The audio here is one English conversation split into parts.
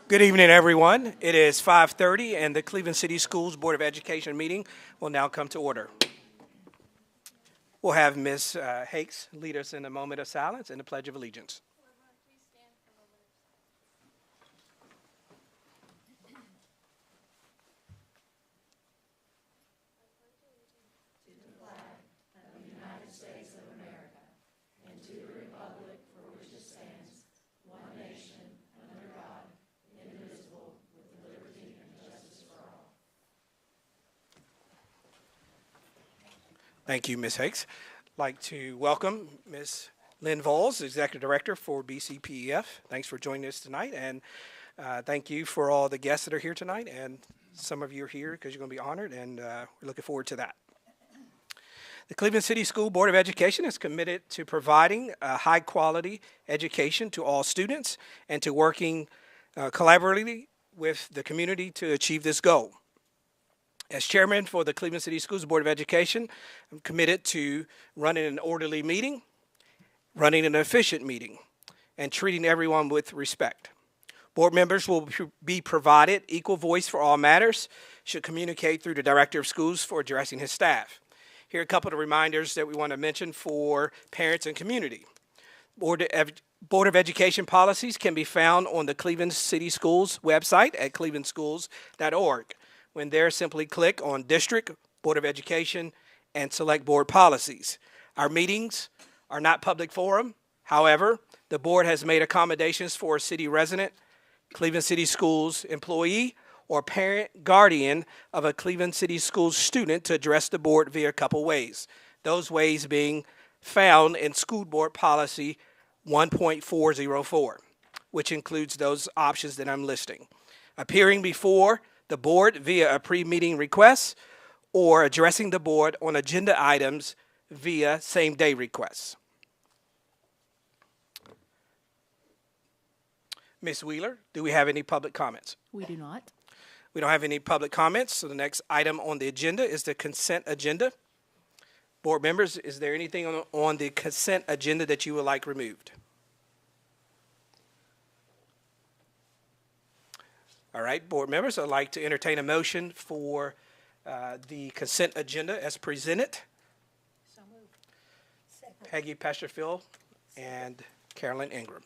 Good evening, everyone. It is 5:30, and the Cleveland City Schools Board of Education meeting will now come to order. We'll have Ms. Hakes lead us in a moment of silence and the Pledge of Allegiance. Thank you, Ms. Hakes. I'd like to welcome Ms. Lynn Voles, Executive Director for BCPEF. Thanks for joining us tonight, and thank you for all the guests that are here tonight, and some of you are here because you're going to be honored, and we're looking forward to that. The Cleveland City School Board of Education is committed to providing a high-quality education to all students and to working collaboratively with the community to achieve this goal. As chairman for the Cleveland City Schools Board of Education, I'm committed to running an orderly meeting, running an efficient meeting, and treating everyone with respect. Board members will be provided equal voice for all matters, should communicate through the Director of Schools for addressing his staff. Here are a couple of reminders that we want to mention for parents and community. Board of Education policies can be found on the Cleveland City Schools website at clevelandschools.org. When there, simply click on District, Board of Education, and select Board Policies. Our meetings are not public forum. However, the board has made accommodations for a city resident, Cleveland City Schools employee, or parent guardian of a Cleveland City Schools student to address the board via a couple ways. Those ways being found in School Board Policy 1.404, which includes those options that I'm listing. Appearing before the board via a pre-meeting request or addressing the board on agenda items via same-day requests. Ms. Wheeler, do we have any public comments? We do not. We don't have any public comments, so the next item on the agenda is the consent agenda. Board members, is there anything on the consent agenda that you would like removed? All right, board members, I'd like to entertain a motion for the consent agenda as presented. So moved. Second. Peggy Pesterfield and Carolyn Ingram.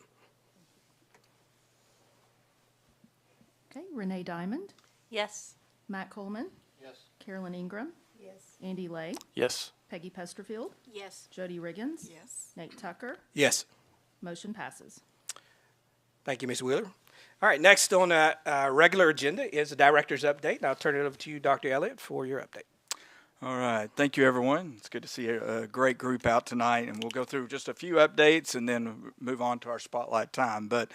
Okay, Renee Diamond, Yes. Matt Coleman, Yes. Carolyn Ingram, Yes. Andy Lay, Yes. Peggy Pesterfield, Yes. Jody Riggins, Yes. Nate Tucker. Yes. Motion passes. Thank you, Ms. Wheeler. All right, next on the regular agenda is the director's update, and I'll turn it over to you, Dr. Elliott, for your update. All right. Thank you, everyone. It's good to see a great group out tonight, and we'll go through just a few updates and then move on to our spotlight time. But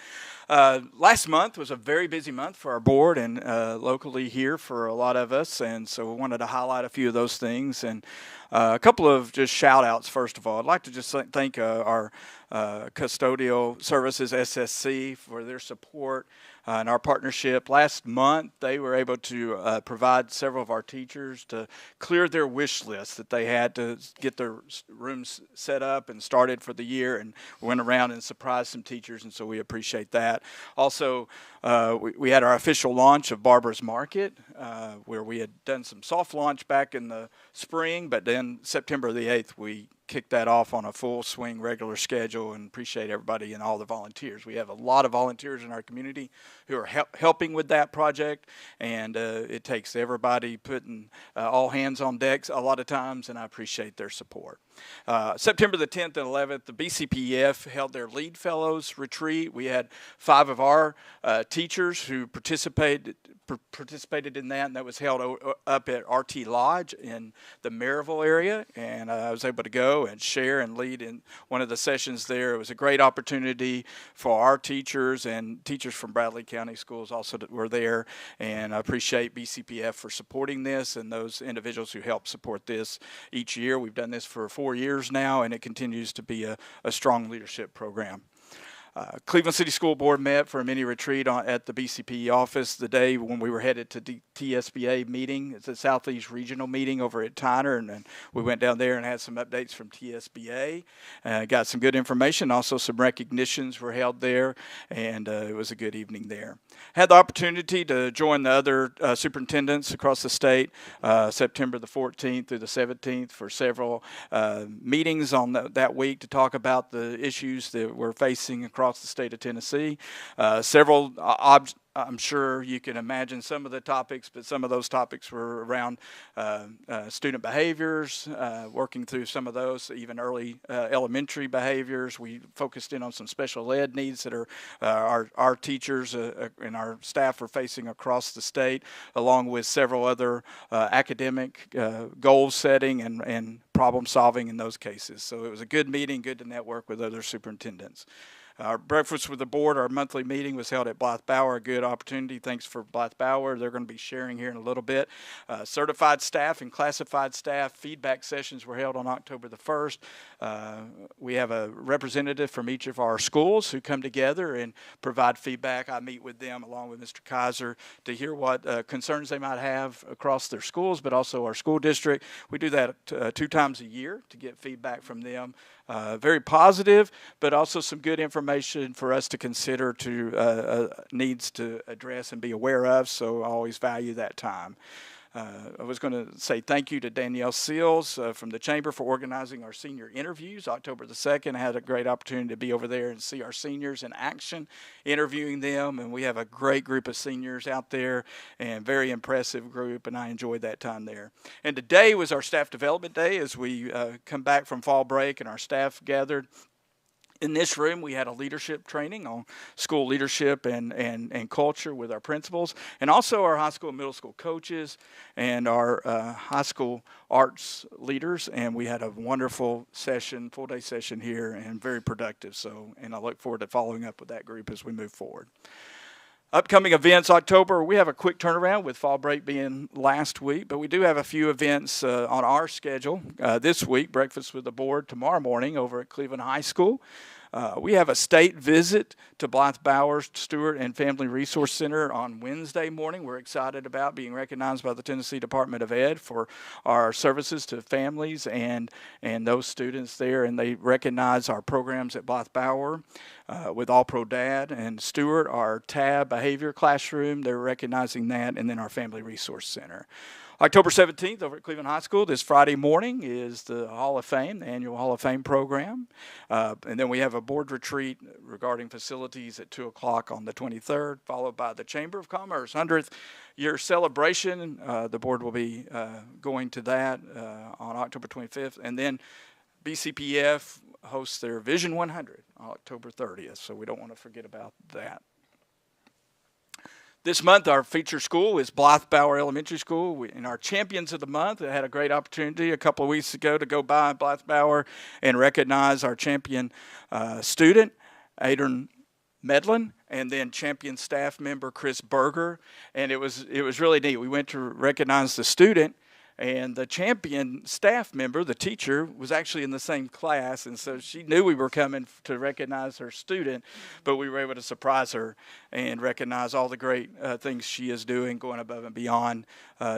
last month was a very busy month for our board and locally here for a lot of us, and so we wanted to highlight a few of those things. And a couple of just shout-outs, first of all. I'd like to just thank our custodial services, SSC, for their support and our partnership. Last month, they were able to provide several of our teachers to clear their wish list that they had to get their rooms set up and started for the year, and went around and surprised some teachers, and so we appreciate that. Also, we had our official launch of Barbara's Market, where we had done some soft launch back in the spring, but then September the 8th, we kick that off on a full swing regular schedule, and appreciate everybody and all the volunteers. We have a lot of volunteers in our community who are helping with that project, and it takes everybody putting all hands on decks a lot of times, and I appreciate their support. September the 10th and 11th, the BCPEF held their Lead Fellows Retreat. We had 5 of our teachers who participated in that, and that was held up at RT Lodge in the Maryville area, and I was able to go and share and lead in one of the sessions there. It was a great opportunity for our teachers, and teachers from Bradley County Schools also were there, and I appreciate BCPEF for supporting this and those individuals who help support this each year. We've done this for 4 years now, and it continues to be a strong leadership program. Cleveland City School Board met for a mini retreat at the BCPE office the day when we were headed to TSBA meeting. It's a Southeast Regional meeting over at Tyner, and then we went down there and had some updates from TSBA. Got some good information. Also, some recognitions were held there, and it was a good evening there. Had the opportunity to join the other superintendents across the state September the 14th through the 17th for several meetings on that week to talk about the issues that we're facing across the state of Tennessee. I'm sure you can imagine some of the topics, but some of those topics were around student behaviors, working through some of those, even early elementary behaviors. We focused in on some special ed needs that our teachers and our staff are facing across the state, along with several other academic goal setting and problem solving in those cases. So it was a good meeting, good to network with other superintendents. Our breakfast with the board, our monthly meeting, was held at Blythe Bower. A good opportunity. Thanks for Blythe Bower. They're going to be sharing here in a little bit. Certified staff and classified staff feedback sessions were held on October the 1st. We have a representative from each of our schools who come together and provide feedback. I meet with them along with Mr. Kaiser to hear what concerns they might have across their schools, but also our school district. We do that 2 times a year to get feedback from them. Very positive, but also some good information for us to consider needs to address and be aware of, so I always value that time. I was going to say thank you to Danielle Seals from the Chamber for organizing our senior interviews. October the 2nd, I had a great opportunity to be over there and see our seniors in action, interviewing them, and we have a great group of seniors out there and very impressive group, and I enjoyed that time there. And today was our staff development day as we come back from fall break and our staff gathered. In this room, we had a leadership training on school leadership and culture with our principals, and also our high school and middle school coaches and our high school arts leaders. And we had a wonderful session, full-day session here, and very productive. And I look forward to following up with that group as we move forward. Upcoming events, October, we have a quick turnaround with fall break being last week, but we do have a few events on our schedule this week. Breakfast with the board tomorrow morning over at Cleveland High School. We have a state visit to Blythe Bower Stewart and Family Resource Center on Wednesday morning. We're excited about being recognized by the Tennessee Department of Ed for our services to families and those students there, and they recognize our programs at Blythe Bower with All Pro Dad and Stewart, our TAB behavior classroom. They're recognizing that, and then our Family Resource Center. October 17th over at Cleveland High School, this Friday morning, is the Hall of Fame, the annual Hall of Fame program. And then we have a board retreat regarding facilities at 2 o'clock on the 23rd, followed by the Chamber of Commerce 100th year celebration. The board will be going to that on October 25th. And then BCPF hosts their Vision 100 on October 30th, so we don't want to forget about that. This month, our featured school is Blythe Bower Elementary School. In our Champions of the Month, I had a great opportunity a couple of weeks ago to go by Blythe Bower and recognize our champion student, Adrian Medlin, and then champion staff member Chris Berger. And it was really neat. We went to recognize the student, and the champion staff member, the teacher, was actually in the same class, and so she knew we were coming to recognize her student, but we were able to surprise her and recognize all the great things she is doing, going above and beyond,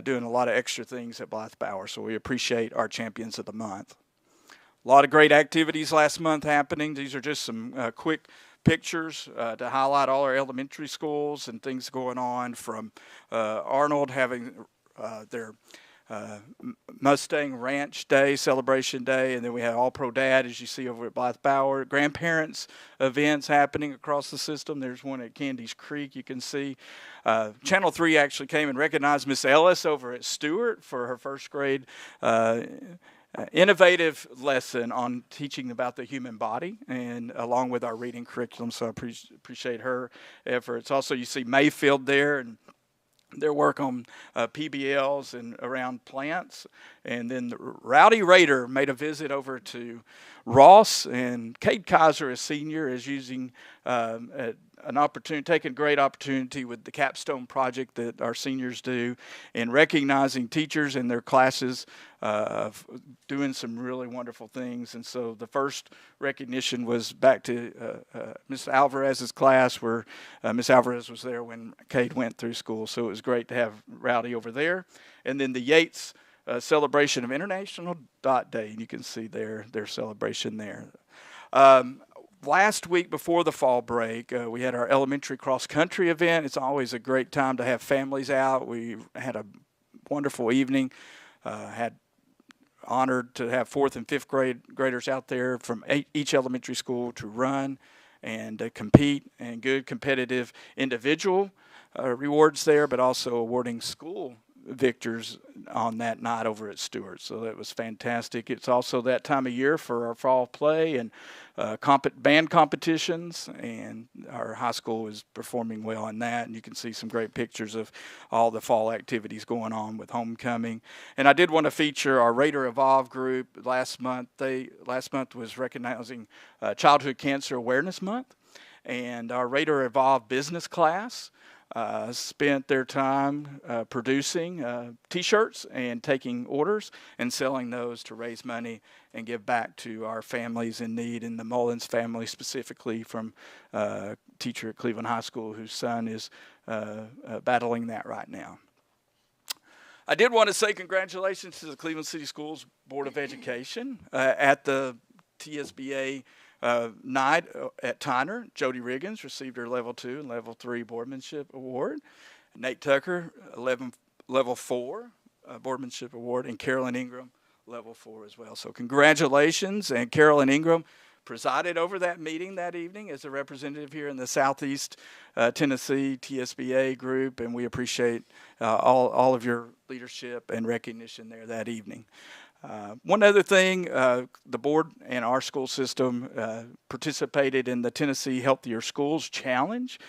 doing a lot of extra things at Blythe Bower, so we appreciate our Champions of the Month. A lot of great activities last month happening. These are just some quick pictures to highlight all our elementary schools and things going on, from Arnold having their Mustang Ranch Day, Celebration Day, and then we had All Pro Dad, as you see over at Blythe Bower. Grandparents events happening across the system. There's one at Candy's Creek you can see. Channel 3 actually came and recognized Miss Ellis over at Stewart for her first grade innovative lesson on teaching about the human body, and along with our reading curriculum, so I appreciate her efforts. Also, you see Mayfield there, and their work on PBLs and around plants. And then Rowdy Raider made a visit over to Ross, and Cade Kaiser, a senior, is using an opportunity, taking great opportunity with the capstone project that our seniors do in recognizing teachers in their classes doing some really wonderful things. And so the first recognition was back to Ms. Alvarez's class, where Ms. Alvarez was there when Cade went through school. So it was great to have Rowdy over there. And then the Yates celebration of International Dot Day. You can see their celebration there. Last week before the fall break, we had our elementary cross-country event. It's always a great time to have families out. We had a wonderful evening. Had honored to have 4th and 5th graders out there from each elementary school to run and compete, and good competitive individual rewards there, but also awarding school victors on that night over at Stewart. So that was fantastic. It's also that time of year for our fall play and band competitions, and our high school is performing well in that. And you can see some great pictures of all the fall activities going on with homecoming. And I did want to feature our Raider Evolve group last month. Last month was recognizing Childhood Cancer Awareness Month, and our Raider Evolve business class spent their time producing T-shirts and taking orders and selling those to raise money and give back to our families in need, and the Mullins family specifically, from a teacher at Cleveland High School whose son is battling that right now. I did want to say congratulations to the Cleveland City Schools Board of Education at the TSBA night at Tyner. Jody Riggins received her Level 2 and Level 3 Boardmanship Award. Nate Tucker, Level 4 Boardmanship Award, and Carolyn Ingram, Level 4 as well. So congratulations. And Carolyn Ingram presided over that meeting that evening as a representative here in the Southeast Tennessee TSBA group, and we appreciate all of your leadership and recognition there that evening. One other thing, the board and our school system participated in the Tennessee Healthier Schools Challenge,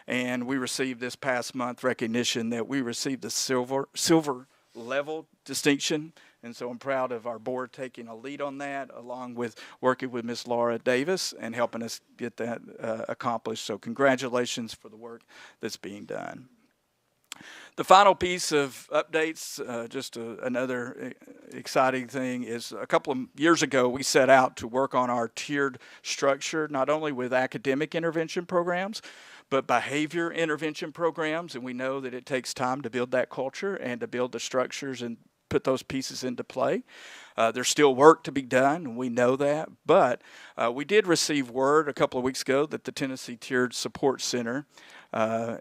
and we received this past month recognition that we received the silver level distinction. And so I'm proud of our board taking a lead on that, along with working with Ms. Laura Davis and helping us get that accomplished. So congratulations for the work that's being done. The final piece of updates, another exciting thing, is a couple of years ago we set out to work on our tiered structure, not only with academic intervention programs, but behavior intervention programs. And we know that it takes time to build that culture and to build the structures and put those pieces into play. There's still work to be done, and we know that. But we did receive word a couple of weeks ago that the Tennessee Tiered Support Center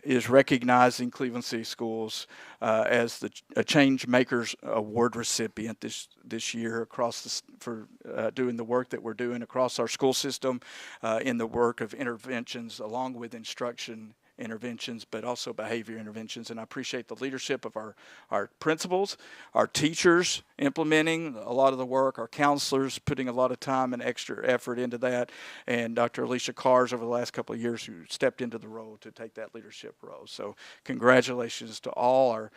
is recognizing Cleveland City Schools as a Change Makers Award recipient this year for doing the work that we're doing across our school system in the work of interventions, along with instruction interventions, but also behavior interventions. And I appreciate the leadership of our principals, our teachers implementing a lot of the work, our counselors putting a lot of time and extra effort into that, and Dr. Alicia Cars over the last couple of years, who stepped into the role to take that leadership role. So congratulations to all our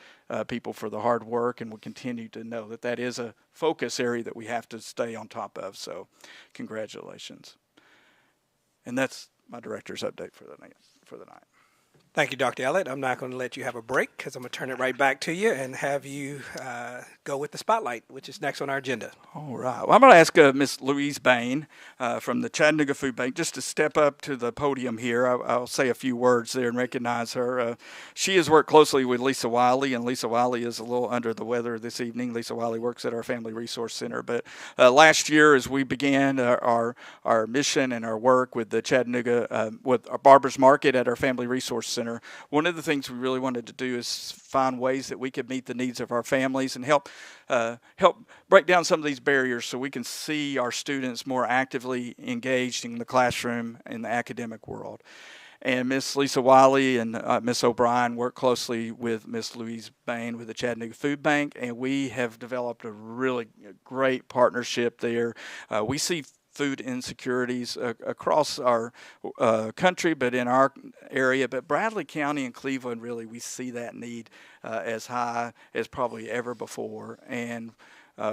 people for the hard work, and we'll continue to know that that is a focus area that we have to stay on top of. So congratulations. And that's my director's update for the night. Thank you, Dr. Elliott. I'm not going to let you have a break, because I'm going to turn it right back to you and have you go with the spotlight, which is next on our agenda. All right. Well, I'm going to ask Miss Louise Bain from the Chattanooga Food Bank just to step up to the podium here. I'll say a few words there and recognize her. She has worked closely with Lisa Wiley, and Lisa Wiley is a little under the weather this evening. Lisa Wiley works at our Family Resource Center. But last year, as we began our mission and our work with the Chattanooga, with our Barbers Market at our Family Resource Center, one of the things we really wanted to do is find ways that we could meet the needs of our families and help break down some of these barriers so we can see our students more actively engaged in the classroom in the academic world. And Miss Lisa Wiley and Miss O'Brien work closely with Miss Louise Bain with the Chattanooga Food Bank, and we have developed a really great partnership there. We see food insecurities across our country, but in our area. But Bradley County and Cleveland, really, we see that need as high as probably ever before. And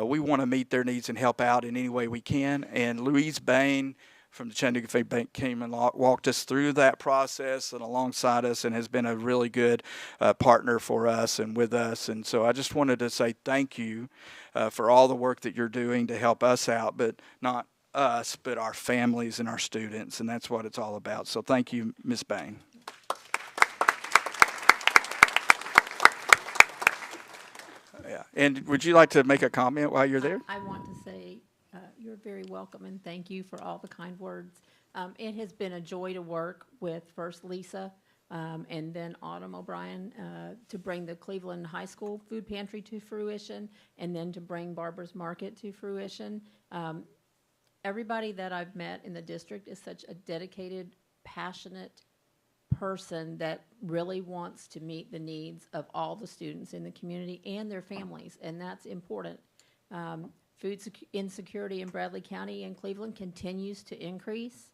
we want to meet their needs and help out in any way we can. And Louise Bain from the Chattanooga Food Bank came and walked us through that process and alongside us, and has been a really good partner for us and with us. And so I just wanted to say thank you for all the work that you're doing to help us out, but not us, but our families and our students, and that's what it's all about. So thank you, Ms. Bain. Yeah. And would you like to make a comment while you're there? I want to say you're very welcome and thank you for all the kind words. It has been a joy to work with first Lisa and then Autumn O'Brien to bring the Cleveland High School food pantry to fruition, and then to bring Barbara's Market to fruition. Everybody that I've met in the district is such a dedicated, passionate person that really wants to meet the needs of all the students in the community and their families, and that's important. Food insecurity in Bradley County and Cleveland continues to increase.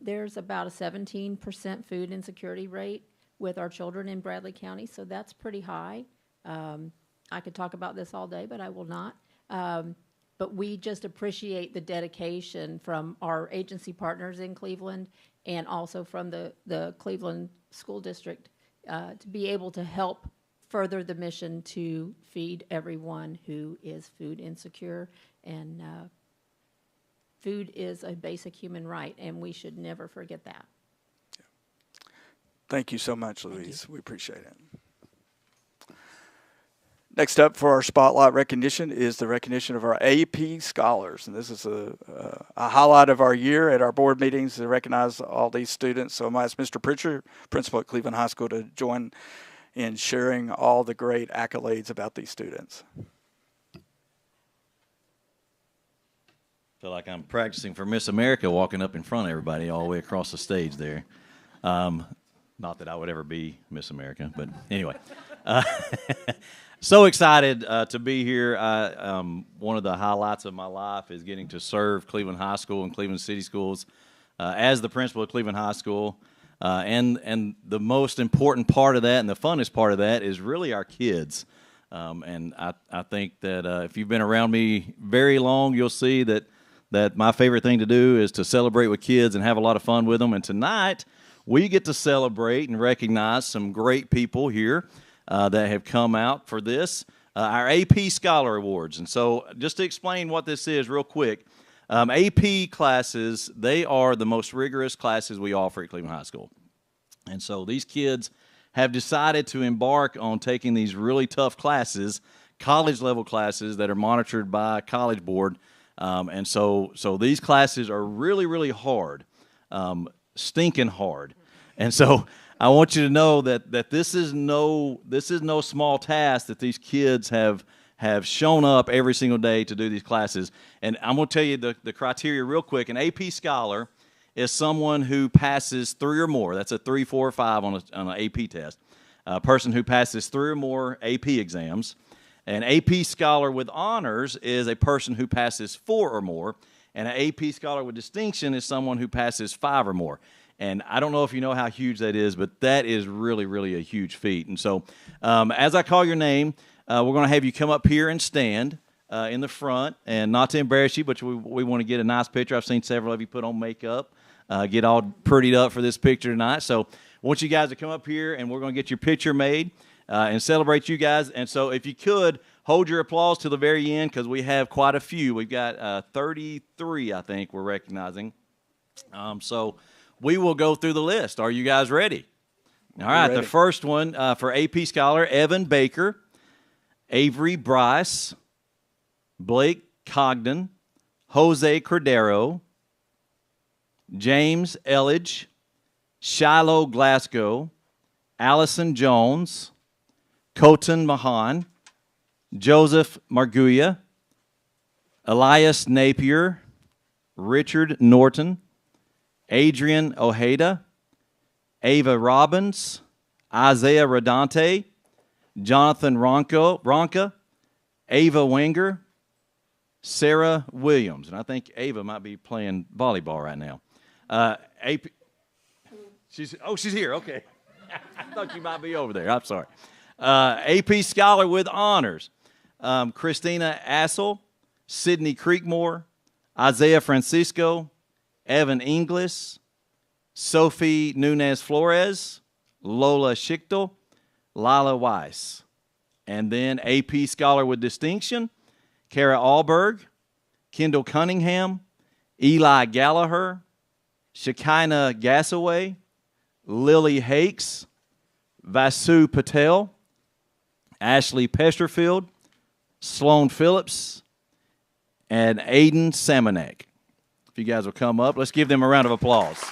There's about a 17% food insecurity rate with our children in Bradley County, so that's pretty high. I could talk about this all day, but I will not. But we just appreciate the dedication from our agency partners in Cleveland and also from the Cleveland School District to be able to help further the mission to feed everyone who is food insecure. And food is a basic human right, and we should never forget that. Thank you so much, Louise. We appreciate it. Next up for our spotlight recognition is the recognition of our AP scholars. And this is a highlight of our year at our board meetings to recognize all these students. So I'm going to ask Mr. Pritchard, principal at Cleveland High School, to join in sharing all the great accolades about these students. Feel like I'm practicing for Miss America, walking up in front of everybody all the way across the stage there. Not that I would ever be Miss America, but anyway. So excited to be here. One of the highlights of my life is getting to serve Cleveland High School and Cleveland City Schools as the principal of Cleveland High School. And the most important part of that and the funnest part of that is really our kids. And I think that if you've been around me very long, you'll see that my favorite thing to do is to celebrate with kids and have a lot of fun with them. And tonight, we get to celebrate and recognize some great people here that have come out for this, our AP Scholar Awards. And so just to explain what this is real quick, AP classes, they are the most rigorous classes we offer at Cleveland High School. And so these kids have decided to embark on taking these really tough classes, college-level classes that are monitored by a college board. And so these classes are really, really hard, stinking hard. And so I want you to know that this is no small task that these kids have shown up every single day to do these classes. And I'm going to tell you the criteria real quick. An AP Scholar is someone who passes 3 or more. That's a 3, 4, or 5 on an AP test. A person who passes 3 or more AP exams. An AP Scholar with honors is a person who passes 4 or more. And an AP Scholar with distinction is someone who passes 5 or more. And I don't know if you know how huge that is, but that is really, really a huge feat. And so as I call your name, we're going to have you come up here and stand in the front. And not to embarrass you, but we want to get a nice picture. I've seen several of you put on makeup, get all prettied up for this picture tonight. So I want you guys to come up here, and we're going to get your picture made and celebrate you guys. And so if you could, hold your applause to the very end, because we have quite a few. We've got 33, I think, we're recognizing. So we will go through the list. Are you guys ready? All right, the first one for AP Scholar, Evan Baker, Avery Bryce, Blake Cogden, Jose Cordero, James Elledge, Shiloh Glasgow, Allison Jones, Kotan Mahan, Joseph Marguia, Elias Napier, Richard Norton, Adrian Ojeda, Ava Robbins, Isaiah Rodante, Jonathan Ronca, Ava Wenger, Sarah Williams. And I think Ava might be playing volleyball right now. She's here. Okay. I thought you might be over there. I'm sorry. AP Scholar with honors, Christina Assel, Sydney Creekmore, Isaiah Francisco, Evan Inglis, Sophie Nunez Flores, Lola Schichtel, Lila Weiss. And then AP Scholar with Distinction, Kara Alberg, Kendall Cunningham, Eli Gallagher, Shekinah Gassaway, Lily Hakes, Vasu Patel, Ashley Pesterfield, Sloan Phillips, and Aiden Samanek. If you guys will come up, let's give them a round of applause.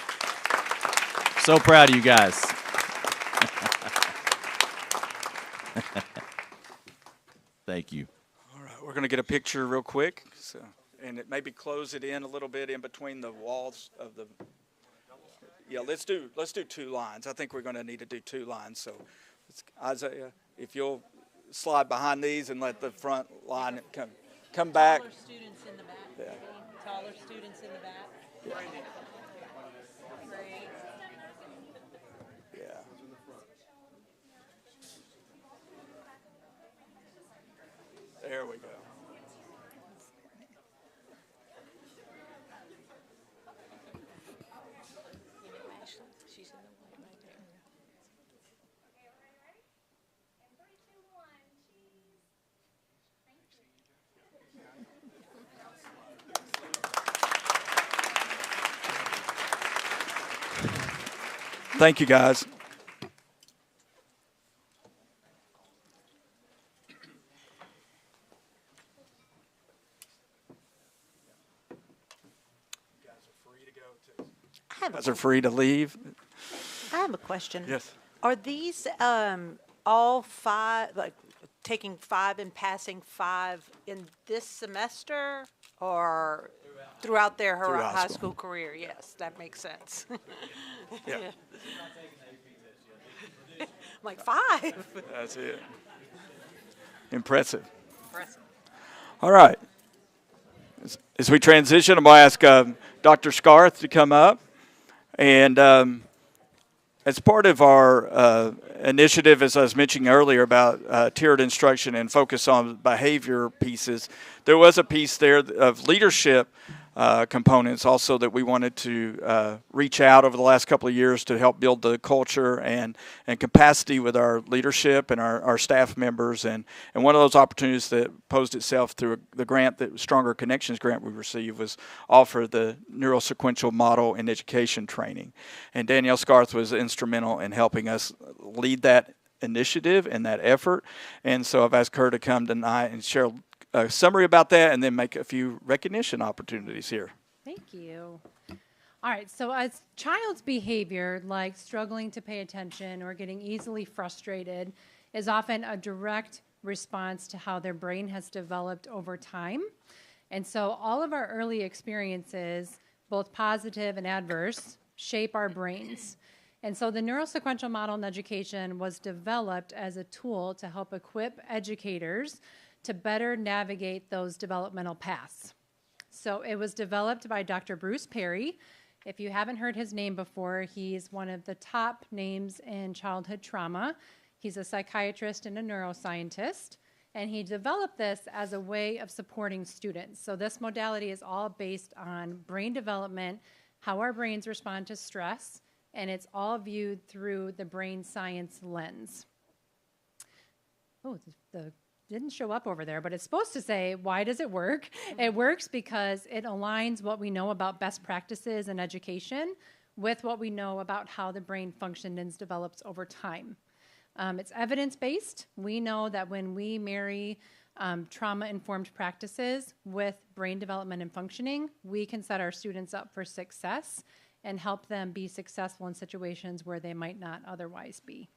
So proud of you guys. Thank you. All right, we're going to get a picture real quick, and it maybe close it in a little bit in between the walls of the. Yeah, let's do 2 lines. I think we're going to need to do 2 lines. So, Isaiah, if you'll slide behind these and let the front line come back. Taller students in the back. Yeah. Taller students in the back. Yeah. Great. Yeah. There we go. She's in the white right there. Thank you, guys. I have Guys are free to leave. a question. Yes. Are these all 5, like taking 5 and passing 5 in this semester, or throughout their Through high high school. school career? Yes, that makes sense. Yeah. Like 5. That's it. Impressive. Impressive. All right. As we transition, I'm going to ask Dr. Scarth to come up. And as part of our initiative, as I was mentioning earlier about tiered instruction and focus on behavior pieces, there was a piece there of leadership components also that we wanted to reach out over the last couple of years to help build the culture and capacity with our leadership and our staff members. And one of those opportunities that posed itself through the grant, that Stronger Connections grant we received, was offer the neurosequential model in education training. And Danielle Scarth was instrumental in helping us lead that initiative and that effort. And so I've asked her to come tonight and share a summary about that, and then make a few recognition opportunities here. Thank you. All right, so as child's behavior, like struggling to pay attention or getting easily frustrated, is often a direct response to how their brain has developed over time. And so all of our early experiences, both positive and adverse, shape our brains. And so the neurosequential model in education was developed as a tool to help equip educators to better navigate those developmental paths. So it was developed by Dr. Bruce Perry. If you haven't heard his name before, he's one of the top names in childhood trauma. He's a psychiatrist and a neuroscientist, and he developed this as a way of supporting students. So this modality is all based on brain development, how our brains respond to stress, and it's all viewed through the brain science lens. Oh, the didn't show up over there, but it's supposed to say, why does it work? It works because it aligns what we know about best practices in education with what we know about how the brain functions and develops over time. It's evidence-based. We know that when we marry trauma-informed practices with brain development and functioning, we can set our students up for success and help them be successful in situations where they might not otherwise be.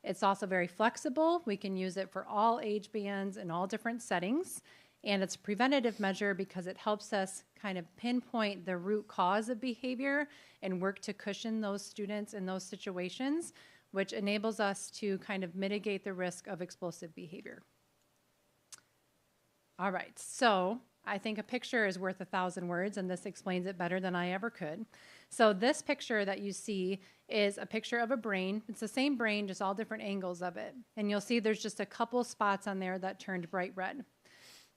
It's also very flexible. We can use it for all age bands and all different settings. And it's a preventative measure because it helps us kind of pinpoint the root cause of behavior and work to cushion those students in those situations, which enables us to kind of mitigate the risk of explosive behavior. All right, so I think a picture is worth 1,000 words, and this explains it better than I ever could. So this picture that you see is a picture of a brain. It's the same brain, just all different angles of it. And you'll see there's just a couple spots on there that turned bright red.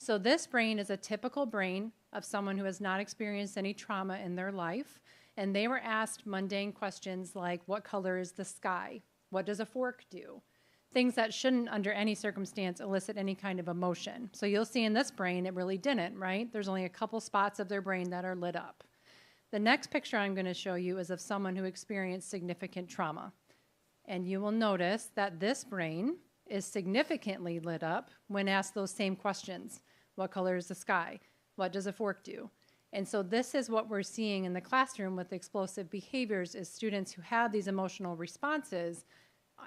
So this brain is a typical brain of someone who has not experienced any trauma in their life. And they were asked mundane questions like, what color is the sky? What does a fork do? Things that shouldn't, under any circumstance, elicit any kind of emotion. So you'll see in this brain, it really didn't, right? There's only a couple spots of their brain that are lit up. The next picture I'm going to show you is of someone who experienced significant trauma. And you will notice that this brain is significantly lit up when asked those same questions. What color is the sky? What does a fork do? And so this is what we're seeing in the classroom with explosive behaviors, is students who have these emotional responses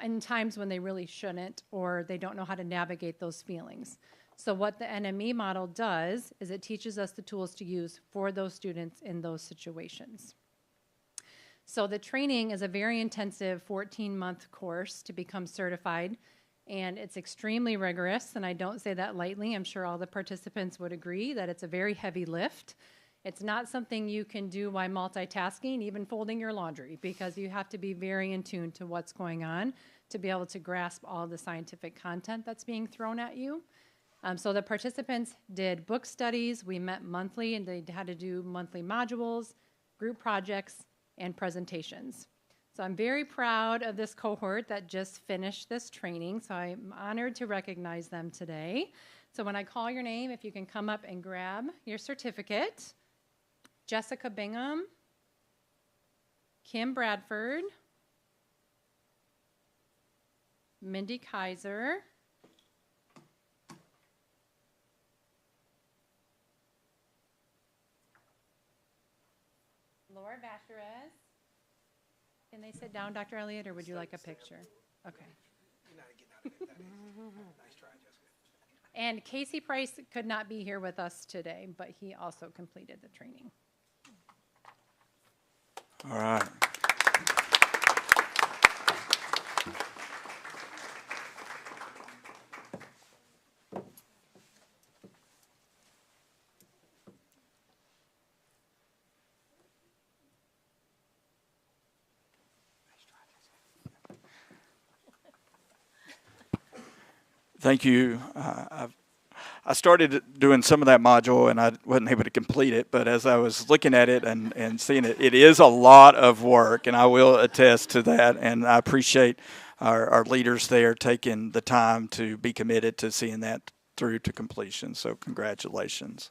in times when they really shouldn't, or they don't know how to navigate those feelings. So what the NME model does is it teaches us the tools to use for those students in those situations. So the training is a very intensive 14-month course to become certified, and it's extremely rigorous, and I don't say that lightly. I'm sure all the participants would agree that it's a very heavy lift. It's not something you can do while multitasking, even folding your laundry, because you have to be very in tune to what's going on to be able to grasp all the scientific content that's being thrown at you. So the participants did book studies. We met monthly, and they had to do monthly modules, group projects, and presentations. So I'm very proud of this cohort that just finished this training, so I'm honored to recognize them today. So when I call your name, if you can come up and grab your certificate. Jessica Bingham, Kim Bradford, Mindy Kaiser, Laura Vasquez. Can they sit down, Dr. Elliott, or would you like a picture? Okay. Nice try, Jessica. And Casey Price could not be here with us today, but he also completed the training. All right. Thank you. I started doing some of that module, and I wasn't able to complete it, but as I was looking at it and seeing it, it is a lot of work, and I will attest to that, and I appreciate our leaders there taking the time to be committed to seeing that through to completion, so congratulations.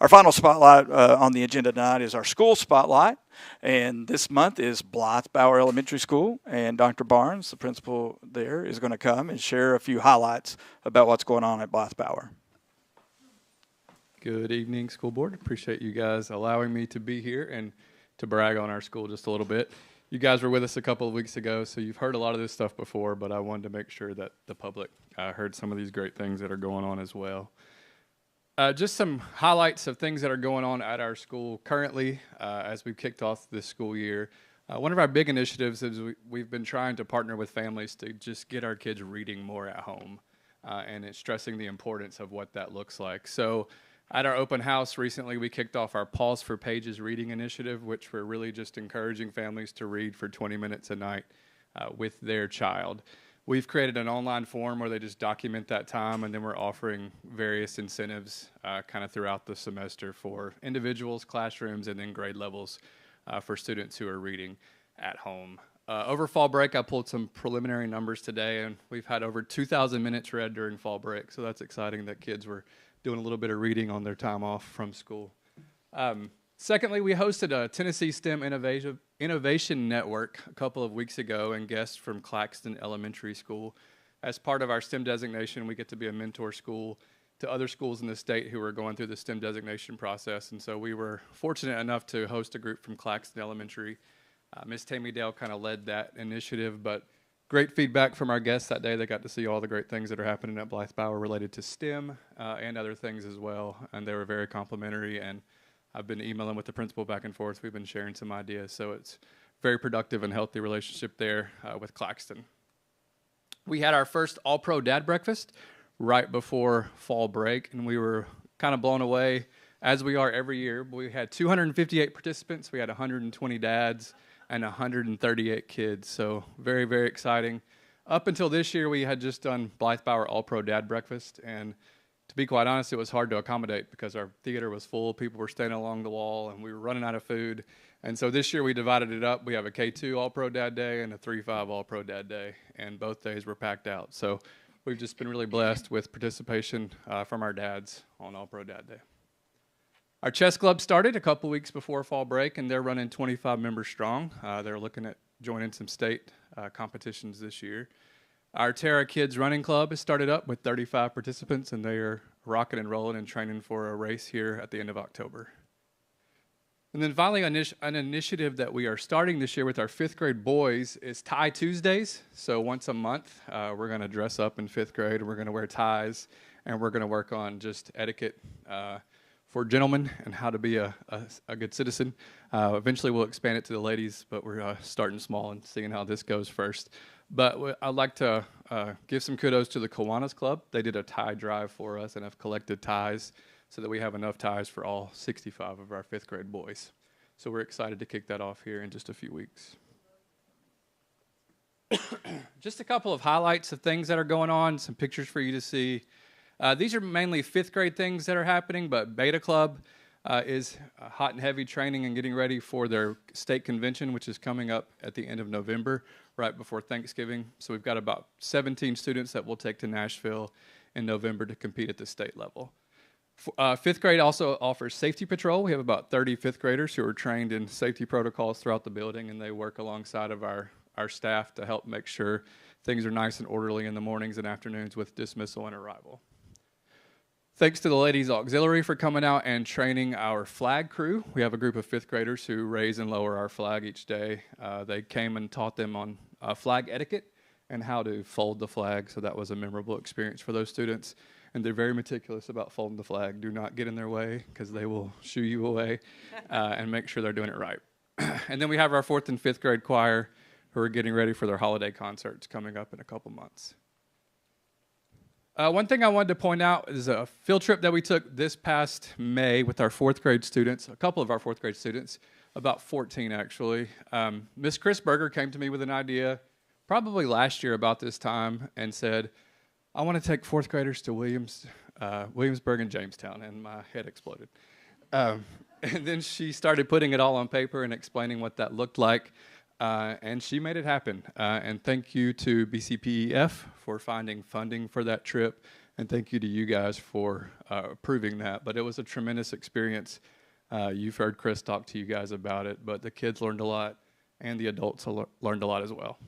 Our final spotlight on the agenda tonight is our school spotlight, and this month is Blythe Bower Elementary School, and Dr. Barnes, the principal there, is going to come and share a few highlights about what's going on at Blythe Bower. Good evening, school board. Appreciate you guys allowing me to be here and to brag on our school just a little bit. You guys were with us a couple of weeks ago, so you've heard a lot of this stuff before, but I wanted to make sure that the public heard some of these great things that are going on as well. Just some highlights of things that are going on at our school currently as we've kicked off this school year. One of our big initiatives is we've been trying to partner with families to just get our kids reading more at home, and it's stressing the importance of what that looks like. So at our open house recently, we kicked off our Pause for Pages reading initiative, which we're really just encouraging families to read for 20 minutes a night with their child. We've created an online form where they just document that time, and then we're offering various incentives kind of throughout the semester for individuals, classrooms, and then grade levels for students who are reading at home. Over fall break, I pulled some preliminary numbers today, and we've had over 2,000 minutes read during fall break, so that's exciting that kids were doing a little bit of reading on their time off from school. Secondly, we hosted a Tennessee STEM Innovation Network a couple of weeks ago, and guests from Claxton Elementary School. As part of our STEM designation, we get to be a mentor school to other schools in the state who are going through the STEM designation process, and so we were fortunate enough to host a group from Claxton Elementary. Ms. Tammy Dale kind of led that initiative, but great feedback from our guests that day. They got to see all the great things that are happening at Blythe Bower related to STEM and other things as well, and they were very complimentary, and I've been emailing with the principal back and forth. We've been sharing some ideas, so it's very productive and healthy relationship there with Claxton. We had our first All-Pro Dad Breakfast right before fall break, and we were kind of blown away, as we are every year. We had 258 participants. We had 120 dads and 138 kids, so very, very exciting. Up until this year, we had just done Blythe Bower All-Pro Dad Breakfast, and to be quite honest, it was hard to accommodate because our theater was full. People were standing along the wall, and we were running out of food. And so this year we divided it up. We have a K2 All-Pro Dad Day and a 3-5 All-Pro Dad Day, and both days were packed out. So we've just been really blessed with participation from our dads on All-Pro Dad Day. Our chess club started a couple weeks before fall break, and they're running 25 members strong. They're looking at joining some state competitions this year. Our Terra Kids Running Club has started up with 35 participants, and they are rocking and rolling and training for a race here at the end of October. And then finally, an initiative that we are starting this year with our 5th grade boys is Tie Tuesdays. So once a month, we're going to dress up in 5th grade, and we're going to wear ties, and we're going to work on just etiquette for gentlemen and how to be a good citizen. Eventually, we'll expand it to the ladies, but we're starting small and seeing how this goes first. But I'd like to give some kudos to the Kiwanis Club. They did a tie drive for us and have collected ties so that we have enough ties for all 65 of our 5th grade boys. So we're excited to kick that off here in just a few weeks. Just a couple of highlights of things that are going on, some pictures for you to see. These are mainly 5th grade things that are happening, but Beta Club is hot and heavy training and getting ready for their state convention, which is coming up at the end of November, right before Thanksgiving. So we've got about 17 students that we'll take to Nashville in November to compete at the state level. 5th grade also offers safety patrol. We have about 30 5th graders who are trained in safety protocols throughout the building, and they work alongside of our staff to help make sure things are nice and orderly in the mornings and afternoons with dismissal and arrival. Thanks to the Ladies Auxiliary for coming out and training our flag crew. We have a group of 5th graders who raise and lower our flag each day. They came and taught them on flag etiquette and how to fold the flag, so that was a memorable experience for those students. And they're very meticulous about folding the flag. Do not get in their way because they will shoo you away and make sure they're doing it right. And then we have our 4th and 5th grade choir who are getting ready for their holiday concerts coming up in a couple months. One thing I wanted to point out is a field trip that we took this past May with our 4th grade students, a couple of our 4th grade students, about 14 actually. Miss Chris Berger came to me with an idea probably last year about this time and said, I want to take 4th graders to Williamsburg and Jamestown, and my head exploded. And then she started putting it all on paper and explaining what that looked like. And she made it happen. And thank you to BCPEF for finding funding for that trip. And thank you to you guys for approving that. But it was a tremendous experience. You've heard Chris talk to you guys about it, but the kids learned a lot, and the adults learned a lot as well.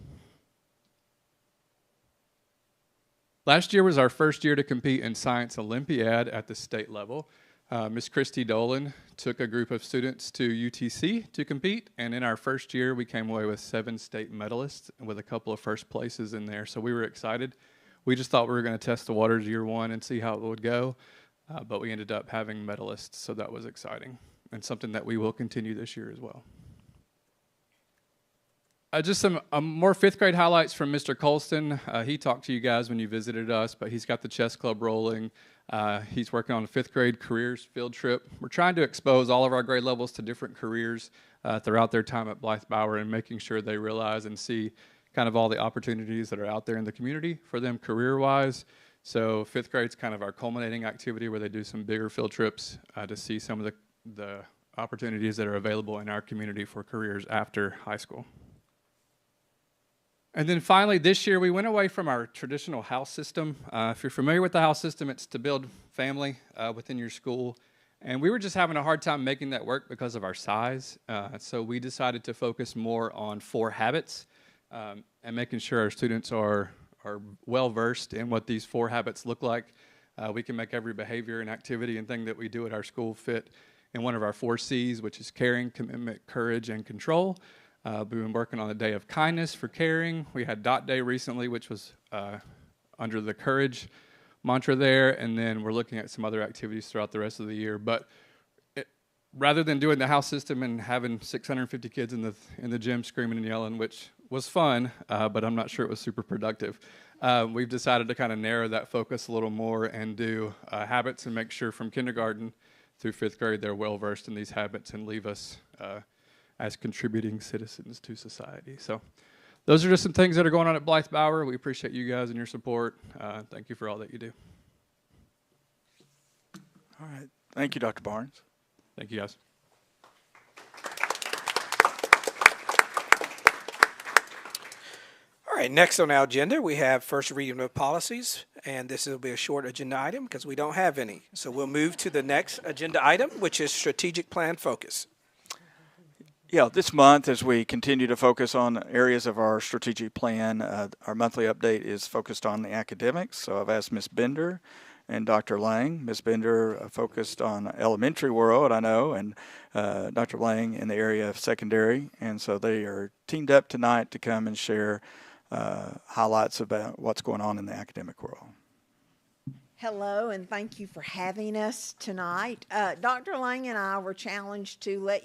Last year was our first year to compete in Science Olympiad at the state level. Miss Christy Dolan took a group of students to UTC to compete, and in our first year, we came away with 7 state medalists with a couple of first places in there, so we were excited. We just thought we were going to test the waters year one and see how it would go, but we ended up having medalists, so that was exciting, and something that we will continue this year as well. Just some more 5th grade highlights from Mr. Colston. He talked to you guys when you visited us, but he's got the chess club rolling. He's working on a 5th grade careers field trip. We're trying to expose all of our grade levels to different careers throughout their time at Blythe Bower and making sure they realize and see kind of all the opportunities that are out there in the community for them career-wise. So 5th grade's kind of our culminating activity where they do some bigger field trips to see some of the opportunities that are available in our community for careers after high school. And then finally, this year, we went away from our traditional house system. If you're familiar with the house system, it's to build family within your school. And we were just having a hard time making that work because of our size. So we decided to focus more on 4 habits and making sure our students are well-versed in what these 4 habits look like. We can make every behavior and activity and thing that we do at our school fit in one of our 4 C's, which is caring, commitment, courage, and control. We've been working on a day of kindness for caring. We had Dot Day recently, which was under the courage mantra there, and then we're looking at some other activities throughout the rest of the year. But rather than doing the house system and having 650 kids in the gym screaming and yelling, which was fun, but I'm not sure it was super productive, we've decided to kind of narrow that focus a little more and do habits and make sure from kindergarten through 5th grade they're well-versed in these habits and leave us as contributing citizens to society. So those are just some things that are going on at Blythe Bower. We appreciate you guys and your support. Thank you for all that you do. All right. Thank you, Dr. Barnes. Thank you, guys. All right, next on our agenda, we have first reading of policies, and this will be a short agenda item because we don't have any. So we'll move to the next agenda item, which is strategic plan focus. Yeah, this month, as we continue to focus on areas of our strategic plan, our monthly update is focused on the academics. So I've asked Ms. Bender and Dr. Lang. Ms. Bender focused on elementary world, I know, and Dr. Lang in the area of secondary. And so they are teamed up tonight to come and share highlights about what's going on in the academic world. Hello, and thank you for having us tonight. Dr. Lang and I were challenged to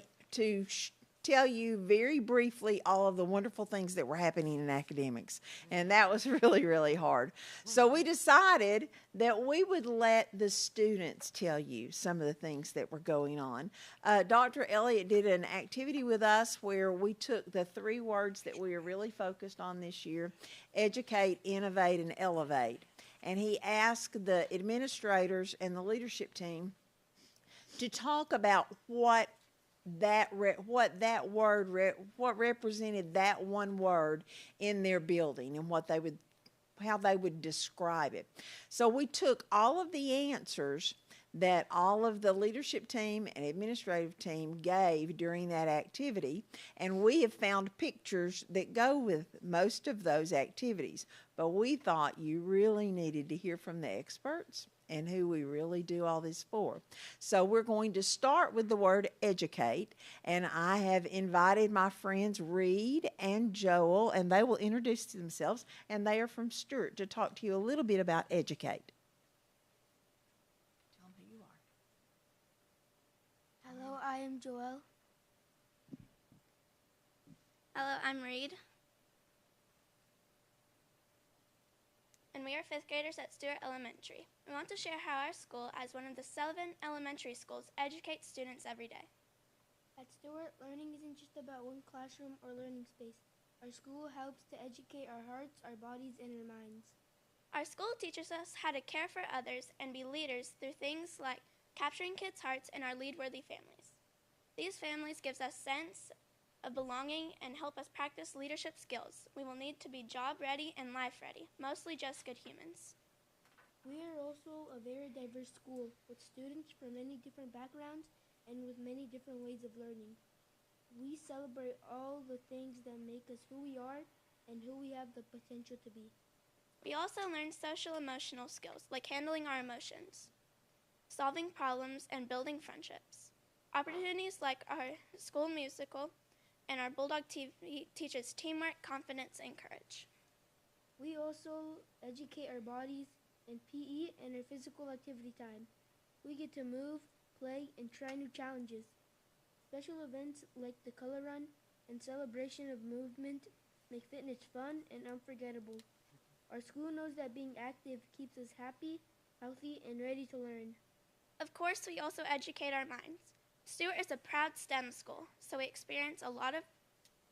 tell you very briefly all of the wonderful things that were happening in academics, and that was really, really hard. So we decided that we would let the students tell you some of the things that were going on. Dr. Elliott did an activity with us where we took the 3 words that we are really focused on this year: educate, innovate, and elevate. And he asked the administrators and the leadership team to talk about what represented that one word in their building and how they would describe it. So we took all of the answers that all of the leadership team and administrative team gave during that activity, and we have found pictures that go with most of those activities. But we thought you really needed to hear from the experts and who we really do all this for. So we're going to start with the word educate, and I have invited my friends Reed and Joel, and they will introduce themselves, and they are from Stewart, to talk to you a little bit about educate. Tell them who you are. Hello, I am Joel. Hello, I'm Reed. And we are 5th graders at Stewart Elementary. We want to share how our school, as one of the 7 elementary schools, educates students every day. At Stewart, learning isn't just about one classroom or learning space. Our school helps to educate our hearts, our bodies, and our minds. Our school teaches us how to care for others and be leaders through things like capturing kids' hearts in our lead-worthy families. These families gives us sense of belonging and help us practice leadership skills we will need to be job-ready and life-ready, mostly just good humans. We are also a very diverse school with students from many different backgrounds and with many different ways of learning. We celebrate all the things that make us who we are and who we have the potential to be. We also learn social-emotional skills like handling our emotions, solving problems, and building friendships. Opportunities like our school musical and our Bulldog TV teaches teamwork, confidence, and courage. We also educate our bodies in PE and our physical activity time. We get to move, play, and try new challenges. Special events like the color run and celebration of movement make fitness fun and unforgettable. Our school knows that being active keeps us happy, healthy, and ready to learn. Of course, we also educate our minds. Stewart is a proud STEM school, so we experience a lot of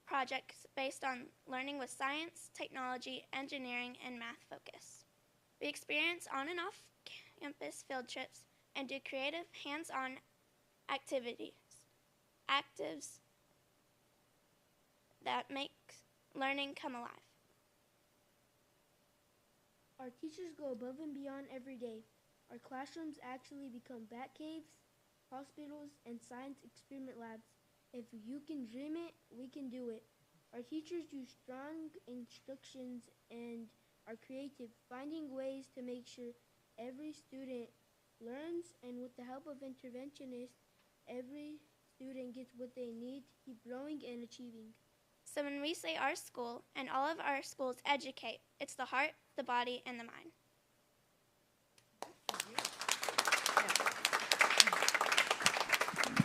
projects based on learning with science, technology, engineering, and math focus. We experience on and off campus field trips and do creative hands-on activities that make learning come alive. Our teachers go above and beyond every day. Our classrooms actually become bat caves, hospitals, and science experiment labs. If you can dream it, we can do it. Our teachers use strong instructions and are creative, finding ways to make sure every student learns, and with the help of interventionists, every student gets what they need to keep growing and achieving. So when we say our school and all of our schools educate, it's the heart, the body, and the mind.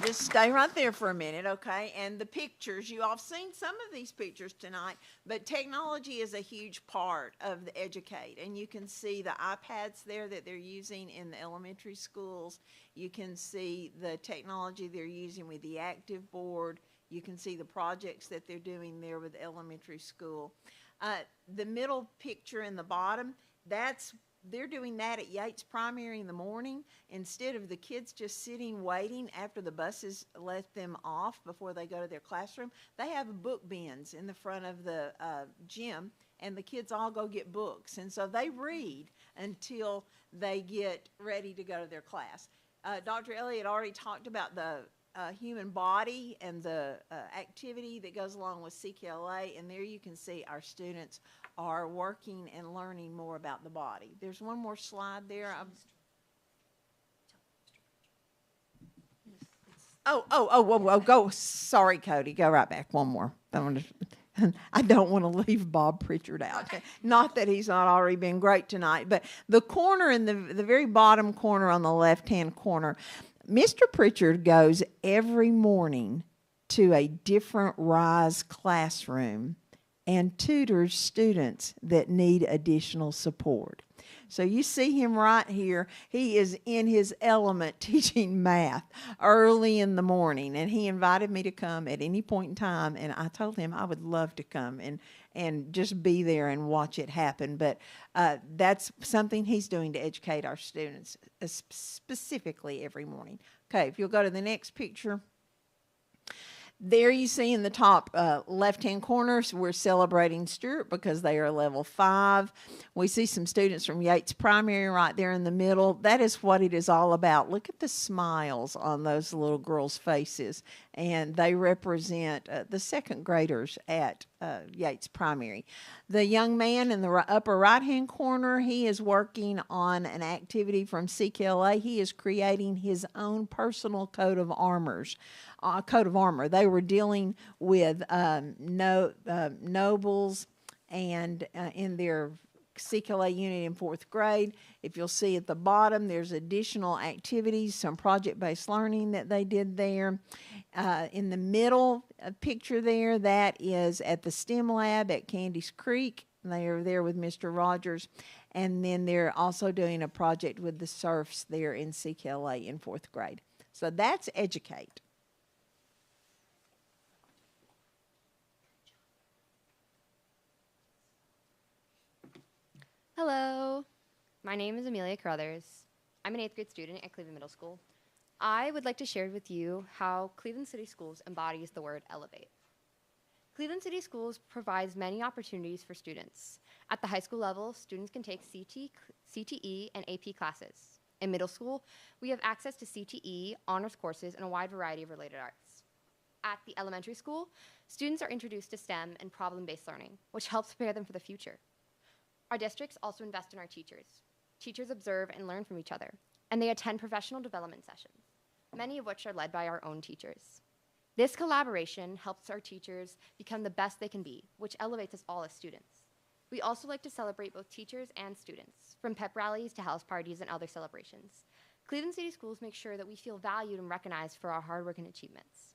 Just stay right there for a minute, okay? And the pictures, you all have seen some of these pictures tonight, but technology is a huge part of the educate. And you can see the iPads there that they're using in the elementary schools. You can see the technology they're using with the active board. You can see the projects that they're doing there with elementary school. The middle picture in the bottom, that's they're doing that at Yates Primary in the morning. Instead of the kids just sitting waiting after the buses let them off before they go to their classroom, they have book bins in the front of the gym, and the kids all go get books. And so they read until they get ready to go to their class. Dr. Elliott already talked about the human body and the activity that goes along with CKLA, and there you can see our students are working and learning more about the body. There's one more slide there. Go. Sorry, Cody. Go right back. One more. I don't want to leave Bob Pritchard out. Not that he's not already been great tonight, but the corner in the very bottom corner on the left-hand corner, Mr. Pritchard goes every morning to a different RISE classroom and tutors students that need additional support. So you see him right here. He is in his element teaching math early in the morning, and he invited me to come at any point in time, and I told him I would love to come and just be there and watch it happen. But that's something he's doing to educate our students specifically every morning. Okay, if you'll go to the next picture. There you see in the top left-hand corner, so we're celebrating Stewart because they are level 5. We see some students from Yates Primary right there in the middle. That is what it is all about. Look at the smiles on those little girls' faces, and they represent the second graders at Yates Primary. The young man in the upper right-hand corner, he is working on an activity from CKLA. He is creating his own personal coat of armor. They were dealing with nobles and in their CKLA unit in 4th grade. If you'll see at the bottom, there's additional activities, some project-based learning that they did there. In the middle picture there, that is at the STEM lab at Candies Creek. They are there with Mr. Rogers. And then they're also doing a project with the surfs there in CKLA in 4th grade. So that's Educate. Hello, my name is Amelia Carruthers. I'm an 8th grade student at Cleveland Middle School. I would like to share with you how Cleveland City Schools embodies the word elevate. Cleveland City Schools provides many opportunities for students. At the high school level, students can take CTE, and AP classes. In middle school, we have access to CTE, honors courses, and a wide variety of related arts. At the elementary school, students are introduced to STEM and problem-based learning, which helps prepare them for the future. Our districts also invest in our teachers. Teachers observe and learn from each other, and they attend professional development sessions, many of which are led by our own teachers. This collaboration helps our teachers become the best they can be, which elevates us all as students. We also like to celebrate both teachers and students, from pep rallies to house parties and other celebrations. Cleveland City Schools make sure that we feel valued and recognized for our hard work and achievements.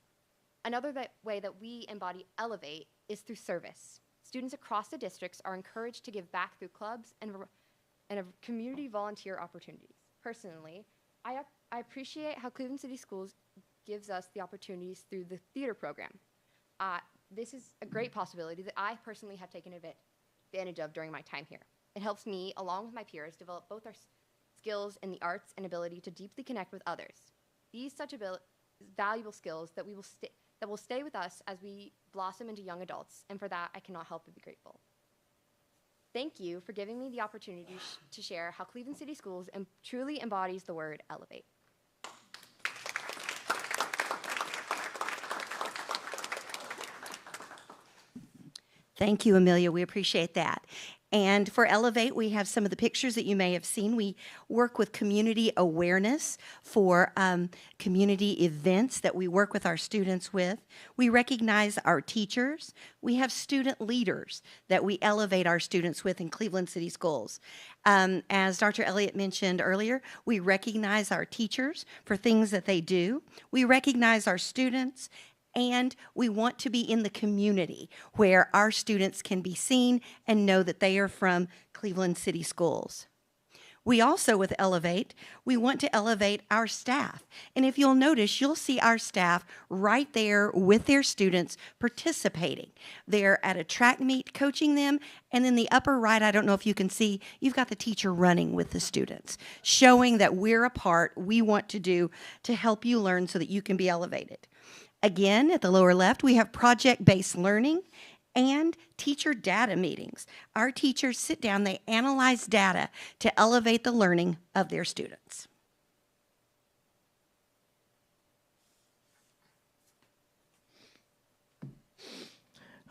Another way that we embody elevate is through service. Students across the districts are encouraged to give back through clubs and community volunteer opportunities. Personally, I appreciate how Cleveland City Schools gives us the opportunities through the theater program. This is a great possibility that I personally have taken advantage of during my time here. It helps me, along with my peers, develop both our skills in the arts and ability to deeply connect with others. These such valuable skills that will stay with us as we blossom into young adults, and for that, I cannot help but be grateful. Thank you for giving me the opportunity to share how Cleveland City Schools truly embodies the word elevate. Thank you, Amelia. We appreciate that. And for Elevate, we have some of the pictures that you may have seen. We work with community awareness for community events that we work with our students with. We recognize our teachers. We have student leaders that we elevate our students with in Cleveland City Schools. As Dr. Elliott mentioned earlier, we recognize our teachers for things that they do. We recognize our students, and we want to be in the community where our students can be seen and know that they are from Cleveland City Schools. We also, with Elevate, we want to elevate our staff. And if you'll notice, you'll see our staff right there with their students participating. They're at a track meet coaching them, and in the upper right, I don't know if you can see, you've got the teacher running with the students, showing that we're a part we want to do to help you learn so that you can be elevated. Again, at the lower left, we have project-based learning and teacher data meetings. Our teachers sit down, they analyze data to elevate the learning of their students.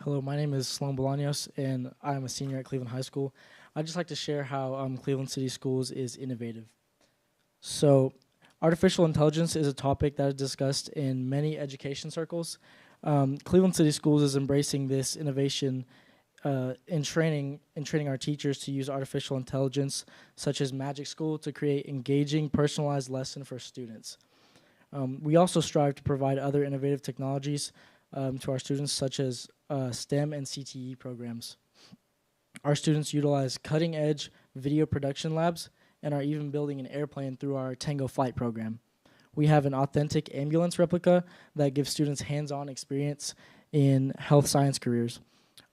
Hello, my name is Sloan Bolaños, and I'm a senior at Cleveland High School. I'd just like to share how Cleveland City Schools is innovative. So, artificial intelligence is a topic that is discussed in many education circles. Cleveland City Schools is embracing this innovation in training our teachers to use artificial intelligence, such as Magic School, to create engaging, personalized lesson for students. We also strive to provide other innovative technologies to our students, such as STEM and CTE programs. Our students utilize cutting-edge video production labs and are even building an airplane through our Tango Flight program. We have an authentic ambulance replica that gives students hands-on experience in health science careers.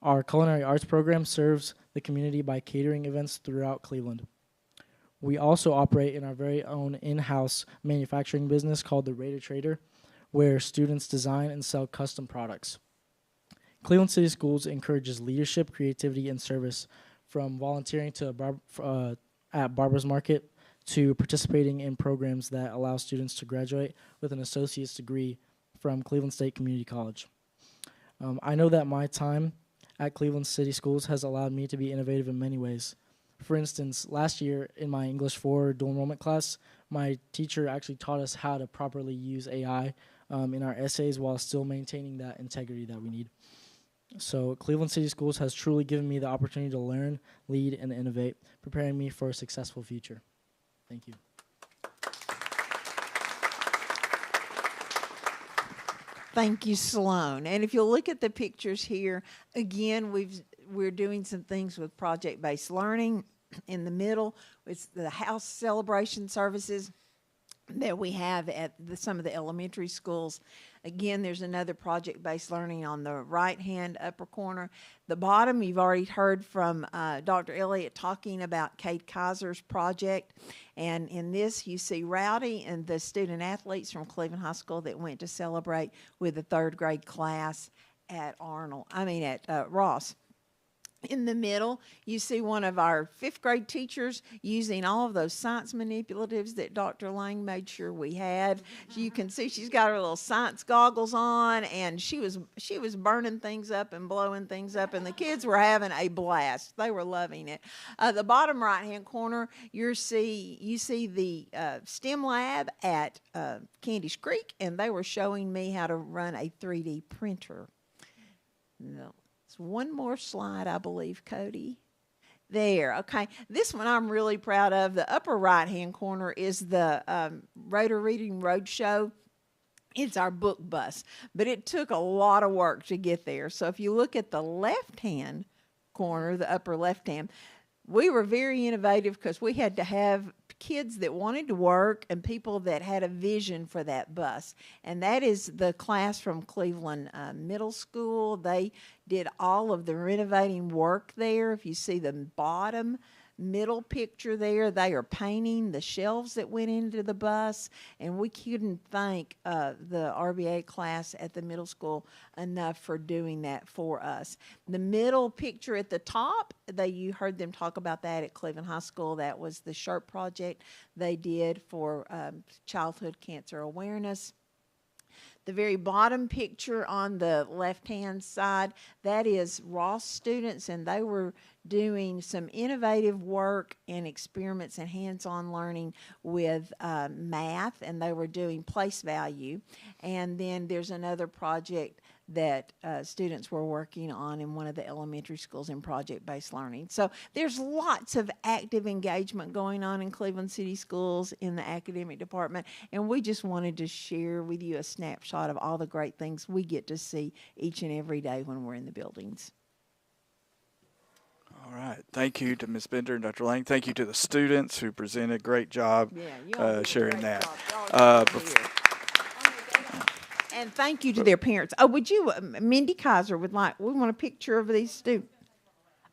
Our culinary arts program serves the community by catering events throughout Cleveland. We also operate in our very own in-house manufacturing business called the Raider Trader, where students design and sell custom products. Cleveland City Schools encourages leadership, creativity, and service, from volunteering to at Barber's Market to participating in programs that allow students to graduate with an associate's degree from Cleveland State Community College. I know that my time at Cleveland City Schools has allowed me to be innovative in many ways. For instance, last year in my English 4 dual enrollment class, my teacher actually taught us how to properly use AI in our essays while still maintaining that integrity that we need. So Cleveland City Schools has truly given me the opportunity to learn, lead, and innovate, preparing me for a successful future. Thank you. Thank you, Sloan. And if you'll look at the pictures here, again, we're doing some things with project-based learning. In the middle, it's the house celebration services that we have at some of the elementary schools. Again, there's another project-based learning on the right-hand upper corner. The bottom, you've already heard from Dr. Elliott talking about Kate Kaiser's project. And in this, you see Rowdy and the student athletes from Cleveland High School that went to celebrate with the 3rd grade class at Ross. In the middle, you see one of our 5th grade teachers using all of those science manipulatives that Dr. Lang made sure we had. You can see she's got her little science goggles on, and she was burning things up and blowing things up, and the kids were having a blast. They were loving it. The bottom right-hand corner, you see the STEM lab at Candice Creek, and they were showing me how to run a 3D printer. No. One more slide, I believe, Cody. There, okay. This one I'm really proud of. The upper right-hand corner is the Raider Reading Roadshow. It's our book bus, but it took a lot of work to get there. So if you look at the left-hand corner, the upper left-hand, we were very innovative because we had to have kids that wanted to work and people that had a vision for that bus. And that is the class from Cleveland Middle School. They did all of the renovating work there. If you see the bottom middle picture there, they are painting the shelves that went into the bus, and we couldn't thank the RBA class at the middle school enough for doing that for us. The middle picture at the top, you heard them talk about that at Cleveland High School. That was the SHIRT project they did for childhood cancer awareness. The very bottom picture on the left-hand side, that is Ross students, and they were doing some innovative work and experiments and hands-on learning with math, and they were doing place value. And then there's another project that students were working on in one of the elementary schools in project-based learning. So there's lots of active engagement going on in Cleveland City Schools in the academic department, and we just wanted to share with you a snapshot of all the great things we get to see each and every day when we're in the buildings. All right. Thank you to Ms. Bender and Dr. Lang. Thank you to the students who presented. Great job sharing that. And thank you to their parents. Oh, would you, Mindy Kaiser we want a picture of these students.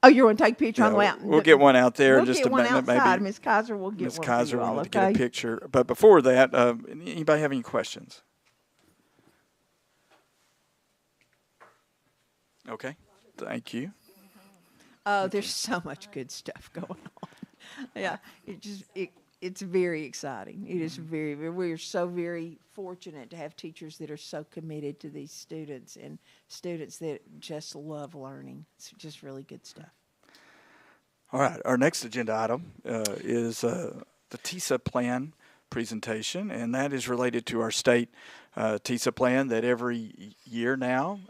Oh, you want to take a picture on the way out? We'll get one out there We'll in just get a one minute. outside. Maybe Ms. Kaiser will get Ms. one Kaiser for you all, wanted to get a okay? picture. But before that, anybody have any questions? Okay. Thank you. Oh, there's so much good stuff going on. Yeah, it's very exciting. It is we're so very fortunate to have teachers that are so committed to these students and students that just love learning. It's just really good stuff. All right. Our next agenda item is the TISA plan presentation, and that is related to our state TISA plan that every year now,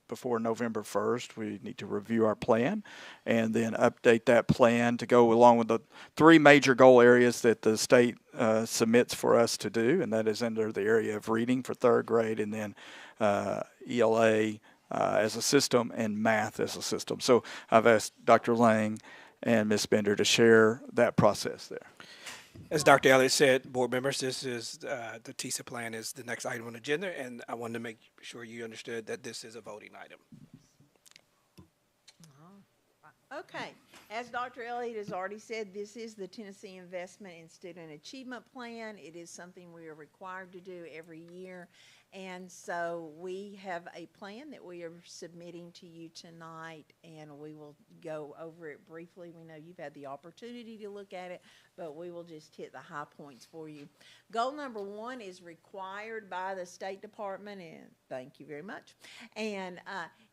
before November 1st, we need to review our plan and then update that plan to go along with the 3 major goal areas that the state submits for us to do, and that is under the area of reading for 3rd grade and then ELA as a system and math as a system. So I've asked Dr. Lang and Ms. Bender to share that process there. As Dr. Elliott said, board members, this is the TISA plan is the next item on the agenda, and I wanted to make sure you understood that this is a voting item. Okay, as Dr. Elliott has already said, this is the Tennessee Investment in Student Achievement Plan. It is something we are required to do every year. And so we have a plan that we are submitting to you tonight, and we will go over it briefly. We know you've had the opportunity to look at it, but we will just hit the high points for you. Goal number 1 is required by the State Department, and thank you very much. And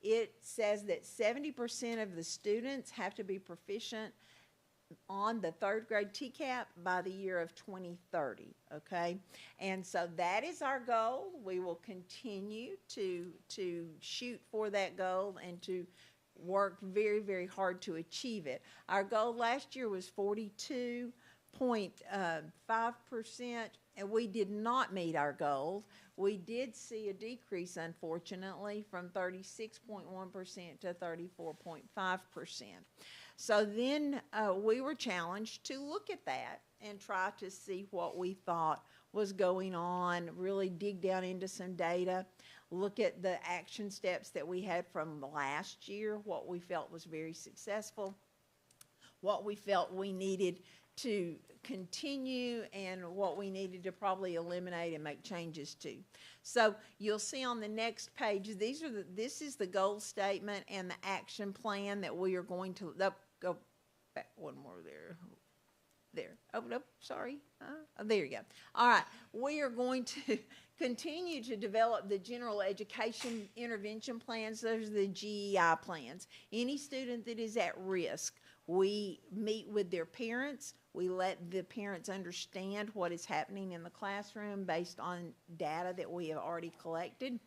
it says that 70% of the students have to be proficient on the 3rd grade TCAP by the year of 2030, okay? And so that is our goal. We will continue to shoot for that goal and to work very, very hard to achieve it. Our goal last year was 42.5%, and we did not meet our goals. We did see a decrease, unfortunately, from 36.1% to 34.5%. So then we were challenged to look at that and try to see what we thought was going on, really dig down into some data, look at the action steps that we had from last year, what we felt was very successful, what we felt we needed to continue, and what we needed to probably eliminate and make changes to. So you'll see on the next page, this is the goal statement and the action plan that we are going to, go back one more there. There. Oh, no, sorry. There you go. All right. We are going to continue to develop the general education intervention plans. Those are the GEI plans. Any student that is at risk, we meet with their parents. We let the parents understand what is happening in the classroom based on data that we have already collected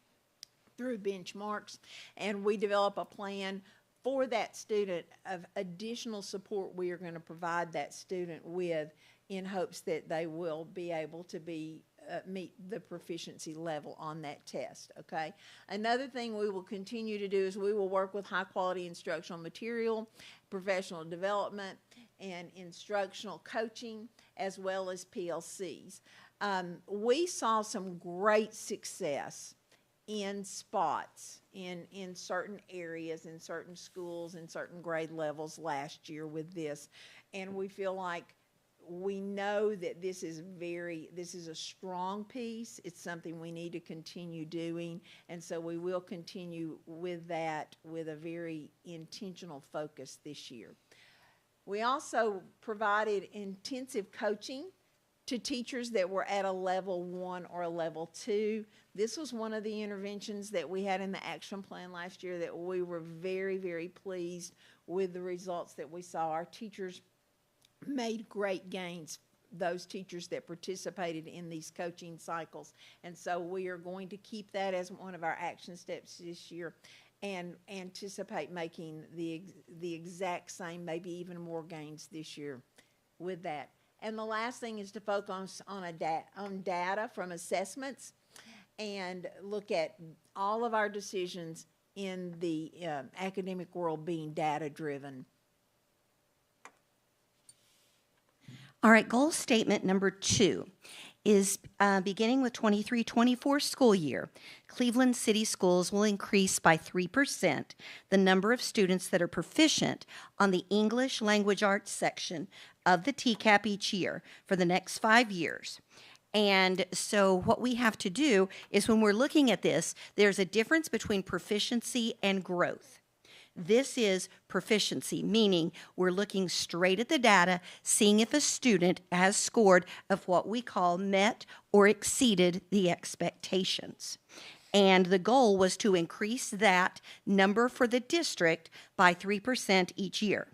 through benchmarks. And we develop a plan for that student of additional support we are going to provide that student with in hopes that they will be able to meet the proficiency level on that test, okay? Another thing we will continue to do is we will work with high quality instructional material, professional development, and instructional coaching, as well as PLCs. We saw some great success in spots in certain areas, in certain schools, in certain grade levels last year with this. And we feel like we know that this is a strong piece. It's something we need to continue doing. And so we will continue with that with a very intentional focus this year. We also provided intensive coaching to teachers that were at a level 1 or a level 2. This was one of the interventions that we had in the action plan last year that we were very, very pleased with the results that we saw. Our teachers made great gains, those teachers that participated in these coaching cycles. And so we are going to keep that as one of our action steps this year and anticipate making the exact same, maybe even more gains this year with that. And the last thing is to focus on data from assessments and look at all of our decisions in the academic world being data-driven All right, goal statement number 2 is beginning with 23-24 school year, Cleveland City Schools will increase by 3% the number of students that are proficient on the English Language Arts section of the TCAP each year for the next 5 years. And so what we have to do is when we're looking at this, there's a difference between proficiency and growth. This is proficiency, meaning we're looking straight at the data, seeing if a student has scored of what we call met or exceeded the expectations. And the goal was to increase that number for the district by 3% each year.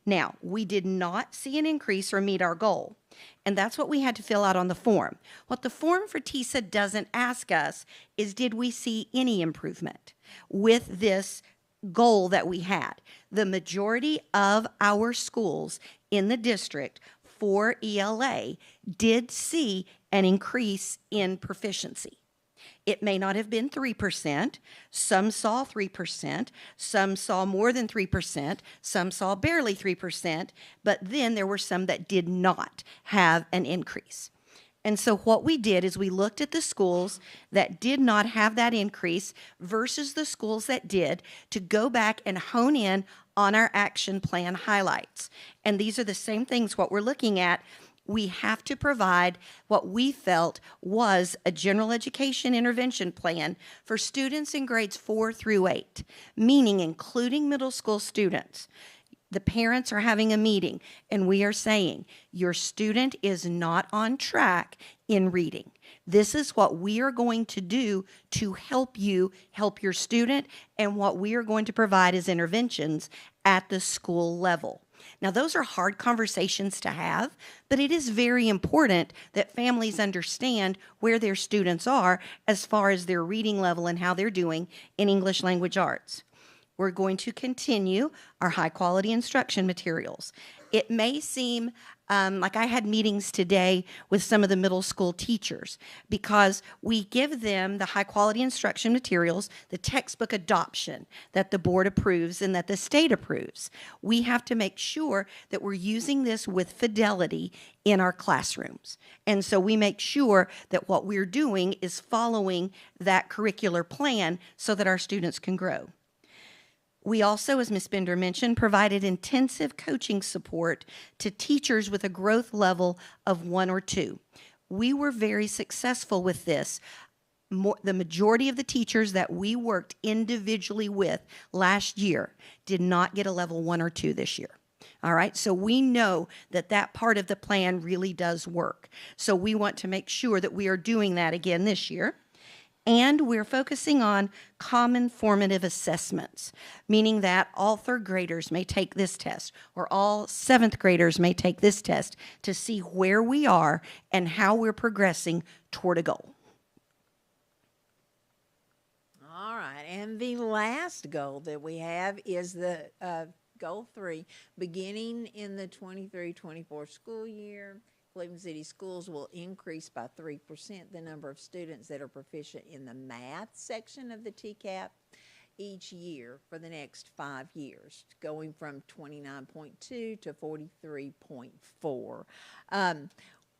Now, we did not see an increase or meet our goal, and that's what we had to fill out on the form. What the form for TISA doesn't ask us is, did we see any improvement with this goal that we had? The majority of our schools in the district for ELA did see an increase in proficiency. It may not have been 3%. Some saw 3%. Some saw more than 3%. Some saw barely 3%. But then there were some that did not have an increase. And so what we did is we looked at the schools that did not have that increase versus the schools that did to go back and hone in on our action plan highlights. And these are the same things what we're looking at. We have to provide what we felt was a general education intervention plan for students in grades 4 through 8, meaning including middle school students. The parents are having a meeting and we are saying, your student is not on track in reading. This is what we are going to do to help you help your student, and what we are going to provide as interventions at the school level. Now, those are hard conversations to have, but it is very important that families understand where their students are as far as their reading level and how they're doing in English language arts. We're going to continue our high quality instruction materials. It may seem like I had meetings today with some of the middle school teachers because we give them the high quality instruction materials, the textbook adoption that the board approves and that the state approves. We have to make sure that we're using this with fidelity in our classrooms. And so we make sure that what we're doing is following that curricular plan so that our students can grow. We also, as Ms. Bender mentioned, provided intensive coaching support to teachers with a growth level of 1 or 2. We were very successful with this. The majority of the teachers that we worked individually with last year did not get a level 1 or 2 this year. All right, so we know that that part of the plan really does work. So we want to make sure that we are doing that again this year. And we're focusing on common formative assessments, meaning that all 3rd graders may take this test, or all 7th graders may take this test to see where we are and how we're progressing toward a goal. All right, and the last goal that we have is the goal 3, beginning in the 23-24 school year. Cleveland City Schools will increase by 3% the number of students that are proficient in the math section of the TCAP each year for the next 5 years, going from 29.2 to 43.4.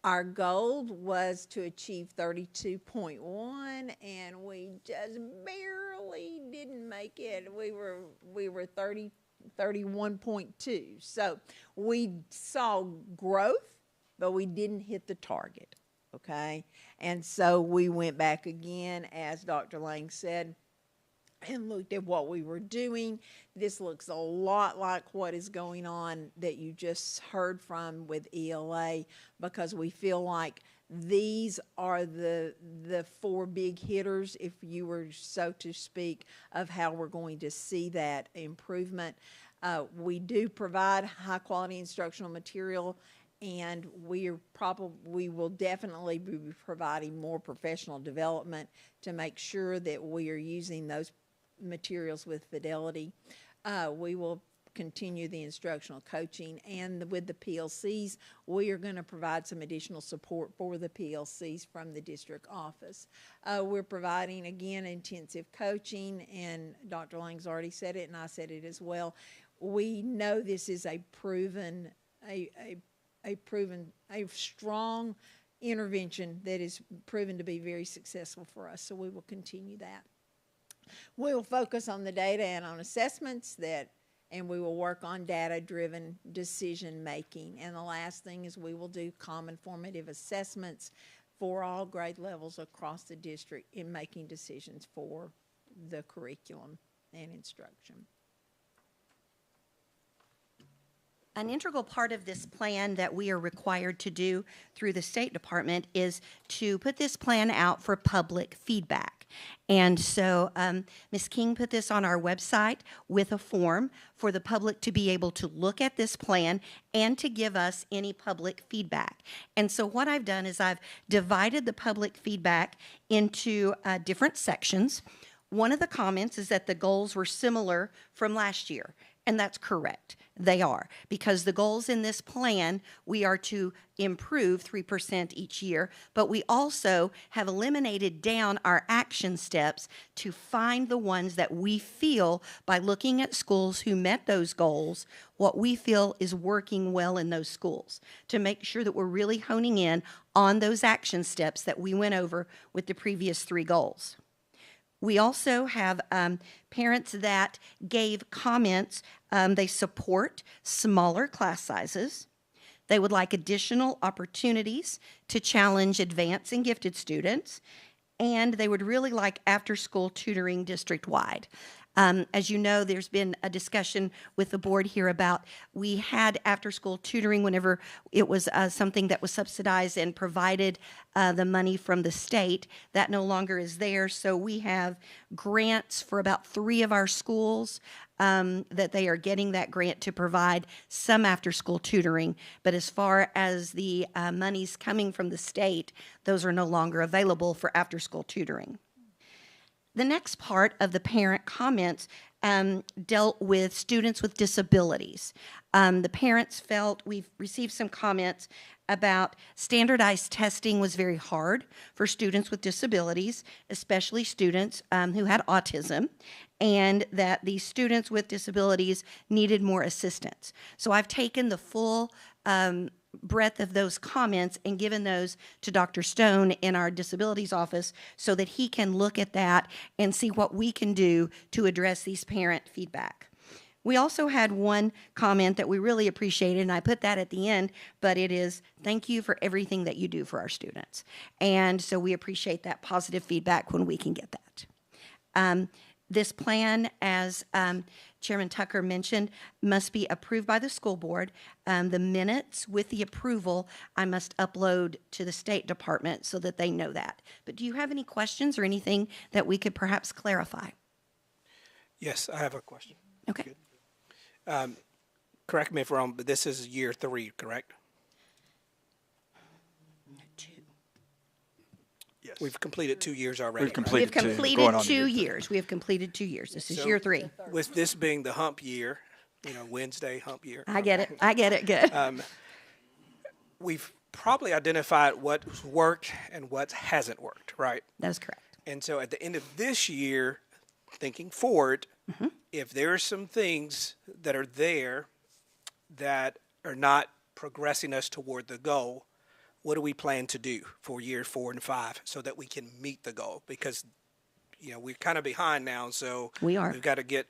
Our goal was to achieve 32.1, and we just barely didn't make it. We were 31.2. So we saw growth, but we didn't hit the target, okay? And so we went back again, as Dr. Lang said, and looked at what we were doing. This looks a lot like what is going on that you just heard from with ELA, because we feel like these are the 4 big hitters, if you were so to speak, of how we're going to see that improvement. We do provide high quality instructional material, and we will definitely be providing more professional development to make sure that we are using those materials with fidelity. We will continue the instructional coaching, and with the PLCs, we are going to provide some additional support for the PLCs from the district office. We're providing, again, intensive coaching, and Dr. Lang's already said it, and I said it as well. We know this is a proven a strong intervention that is proven to be very successful for us. So we will continue that. We will focus on the data and on assessments and we will work on data-driven decision making. And the last thing is we will do common formative assessments for all grade levels across the district in making decisions for the curriculum and instruction. An integral part of this plan that we are required to do through the State Department is to put this plan out for public feedback. And so Ms. King put this on our website with a form for the public to be able to look at this plan and to give us any public feedback. And so what I've done is I've divided the public feedback into different sections. One of the comments is that the goals were similar from last year, and that's correct. They are, because the goals in this plan, we are to improve 3% each year, but we also have eliminated down our action steps to find the ones that we feel, by looking at schools who met those goals, what we feel is working well in those schools, to make sure that we're really honing in on those action steps that we went over with the previous 3 goals. We also have parents that gave comments. They support smaller class sizes. They would like additional opportunities to challenge advanced and gifted students. And they would really like after-school tutoring district-wide. As you know, there's been a discussion with the board here about, we had after-school tutoring whenever it was something that was subsidized and provided the money from the state. That no longer is there, so we have grants for about 3 of our schools that they are getting that grant to provide some after-school tutoring. But as far as the monies coming from the state, those are no longer available for after-school tutoring. The next part of the parent comments dealt with students with disabilities. The parents felt, we've received some comments about standardized testing was very hard for students with disabilities, especially students who had autism, and that these students with disabilities needed more assistance. So I've taken the full breadth of those comments and given those to Dr. Stone in our disabilities office so that he can look at that and see what we can do to address these parent feedback. We also had one comment that we really appreciated, and I put that at the end, but it is, thank you for everything that you do for our students. And so we appreciate that positive feedback when we can get that. This plan, as Chairman Tucker mentioned, must be approved by the school board. The minutes with the approval, I must upload to the State Department so that they know that. But do you have any questions or anything that we could perhaps clarify? Yes, I have a question. Okay. Correct me if I'm wrong, but this is year 3, correct? 2. Yes. We've completed 2 years already. We've completed We have 2. completed Going on to 2 year years. We have completed 2 years. This is So, year 3. With this being the hump year, Wednesday hump year. I get it. I get it. Good. We've probably identified what's worked and what hasn't worked, right? That is correct. And so at the end of this year, thinking forward, if there are some things that are there that are not progressing us toward the goal, what do we plan to do for year 4 and 5 so that we can meet the goal? Because, we're kind of behind now, so We are. we've got to get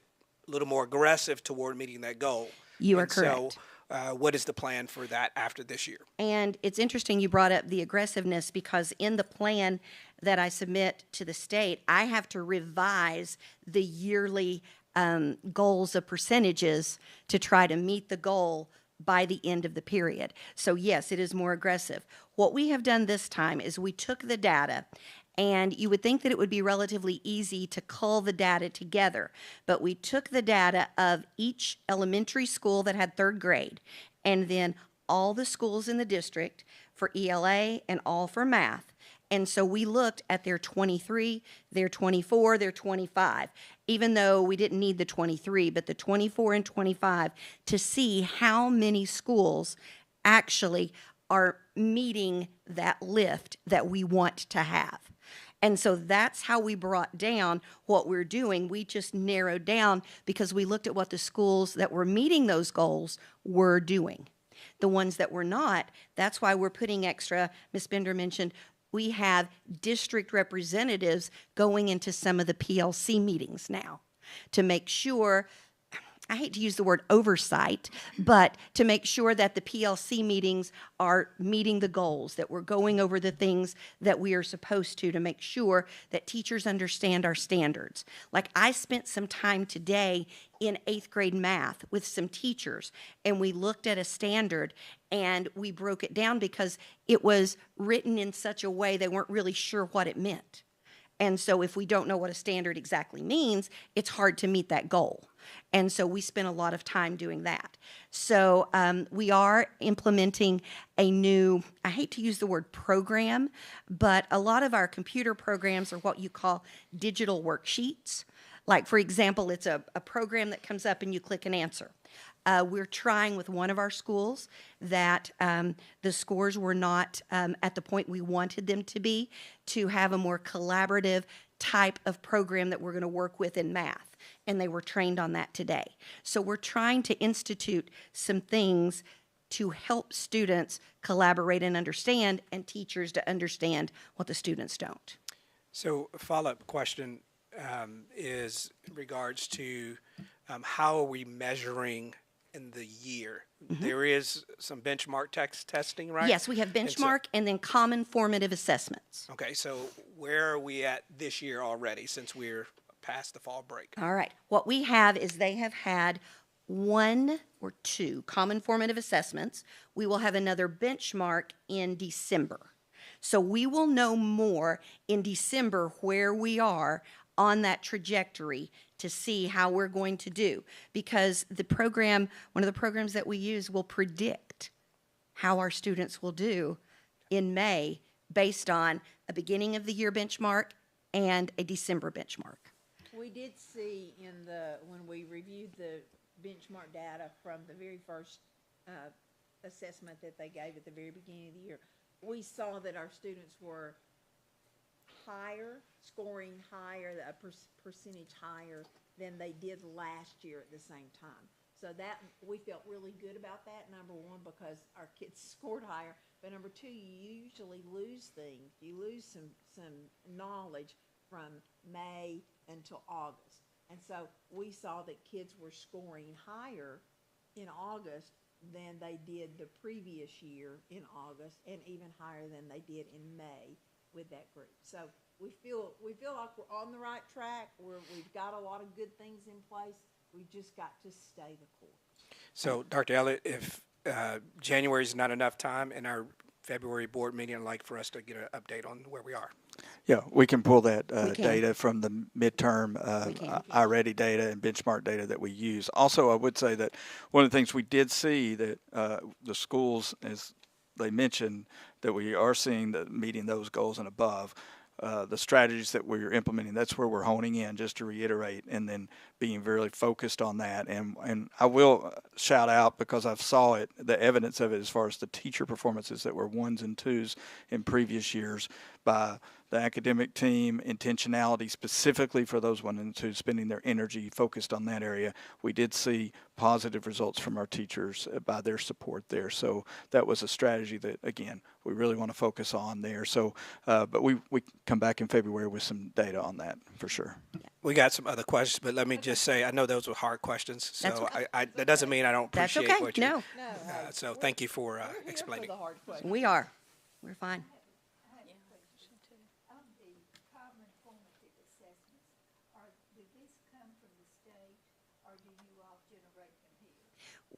a little more aggressive toward meeting that goal. You are And correct. So what is the plan for that after this year? And it's interesting you brought up the aggressiveness, because in the plan that I submit to the state, I have to revise the yearly goals of percentages to try to meet the goal by the end of the period. So yes, it is more aggressive. What we have done this time is we took the data, and you would think that it would be relatively easy to cull the data together, but we took the data of each elementary school that had 3rd grade, and then all the schools in the district for ELA and all for math. And so we looked at their 23, their 24, their 25, even though we didn't need the 23, but the 24 and 25, to see how many schools actually are meeting that lift that we want to have. And so that's how we brought down what we're doing. We just narrowed down because we looked at what the schools that were meeting those goals were doing. The ones that were not, that's why we're putting extra, Ms. Bender mentioned, we have district representatives going into some of the PLC meetings now to make sure, I hate to use the word oversight, but to make sure that the PLC meetings are meeting the goals, that we're going over the things that we are supposed to make sure that teachers understand our standards. Like I spent some time today in 8th grade math with some teachers, and we looked at a standard and we broke it down because it was written in such a way they weren't really sure what it meant. And so if we don't know what a standard exactly means, it's hard to meet that goal. And so we spent a lot of time doing that. So we are implementing a new, I hate to use the word program, but a lot of our computer programs are what you call digital worksheets. Like, for example, it's a program that comes up and you click an answer. We're trying with one of our schools that the scores were not at the point we wanted them to be, to have a more collaborative type of program that we're going to work with in math. And they were trained on that today. So we're trying to institute some things to help students collaborate and understand, and teachers to understand what the students don't. So a follow-up question is in regards to how are we measuring in the year? Mm-hmm. There is some benchmark testing, right? Yes, we have benchmark and then common formative assessments. Okay, so where are we at this year already since we're past the fall break? All right. What we have is they have had 1 or 2 common formative assessments. We will have another benchmark in December. So we will know more in December where we are on that trajectory to see how we're going to do, because the program, one of the programs that we use, will predict how our students will do in May based on a beginning of the year benchmark and a December benchmark. We did see when we reviewed the benchmark data from the very first assessment that they gave at the very beginning of the year, we saw that our students were higher, scoring higher, a percentage higher than they did last year at the same time. So that, we felt really good about that, number one, because our kids scored higher, but number two, you usually lose things. You lose some knowledge from May until August. And so we saw that kids were scoring higher in August than they did the previous year in August, and even higher than they did in May with that group. So we feel like we're on the right track. We've got a lot of good things in place. We just got to stay the course. So, Dr. Elliott, if January is not enough time in our February board meeting, I'd like for us to get an update on where we are. Yeah, we can pull that can. data from the midterm iReady data and benchmark data that we use. Also, I would say that one of the things we did see that the schools, as they mentioned, that we are seeing that meeting those goals and above. The strategies that we're implementing, that's where we're honing in, just to reiterate, and then being very focused on that. And I will shout out, because I've saw it, the evidence of it as far as the teacher performances that were 1s and 2s in previous years by the academic team, intentionality specifically for those 1 and 2, spending their energy focused on that area. We did see positive results from our teachers by their support there. So that was a strategy that, again, we really want to focus on there. So, but we come back in February with some data on that for sure. We got some other questions, but let me just say, I know those were hard questions, so That's okay. that doesn't mean I don't That's appreciate okay. what you. No. So thank you for explaining. We are. We're fine.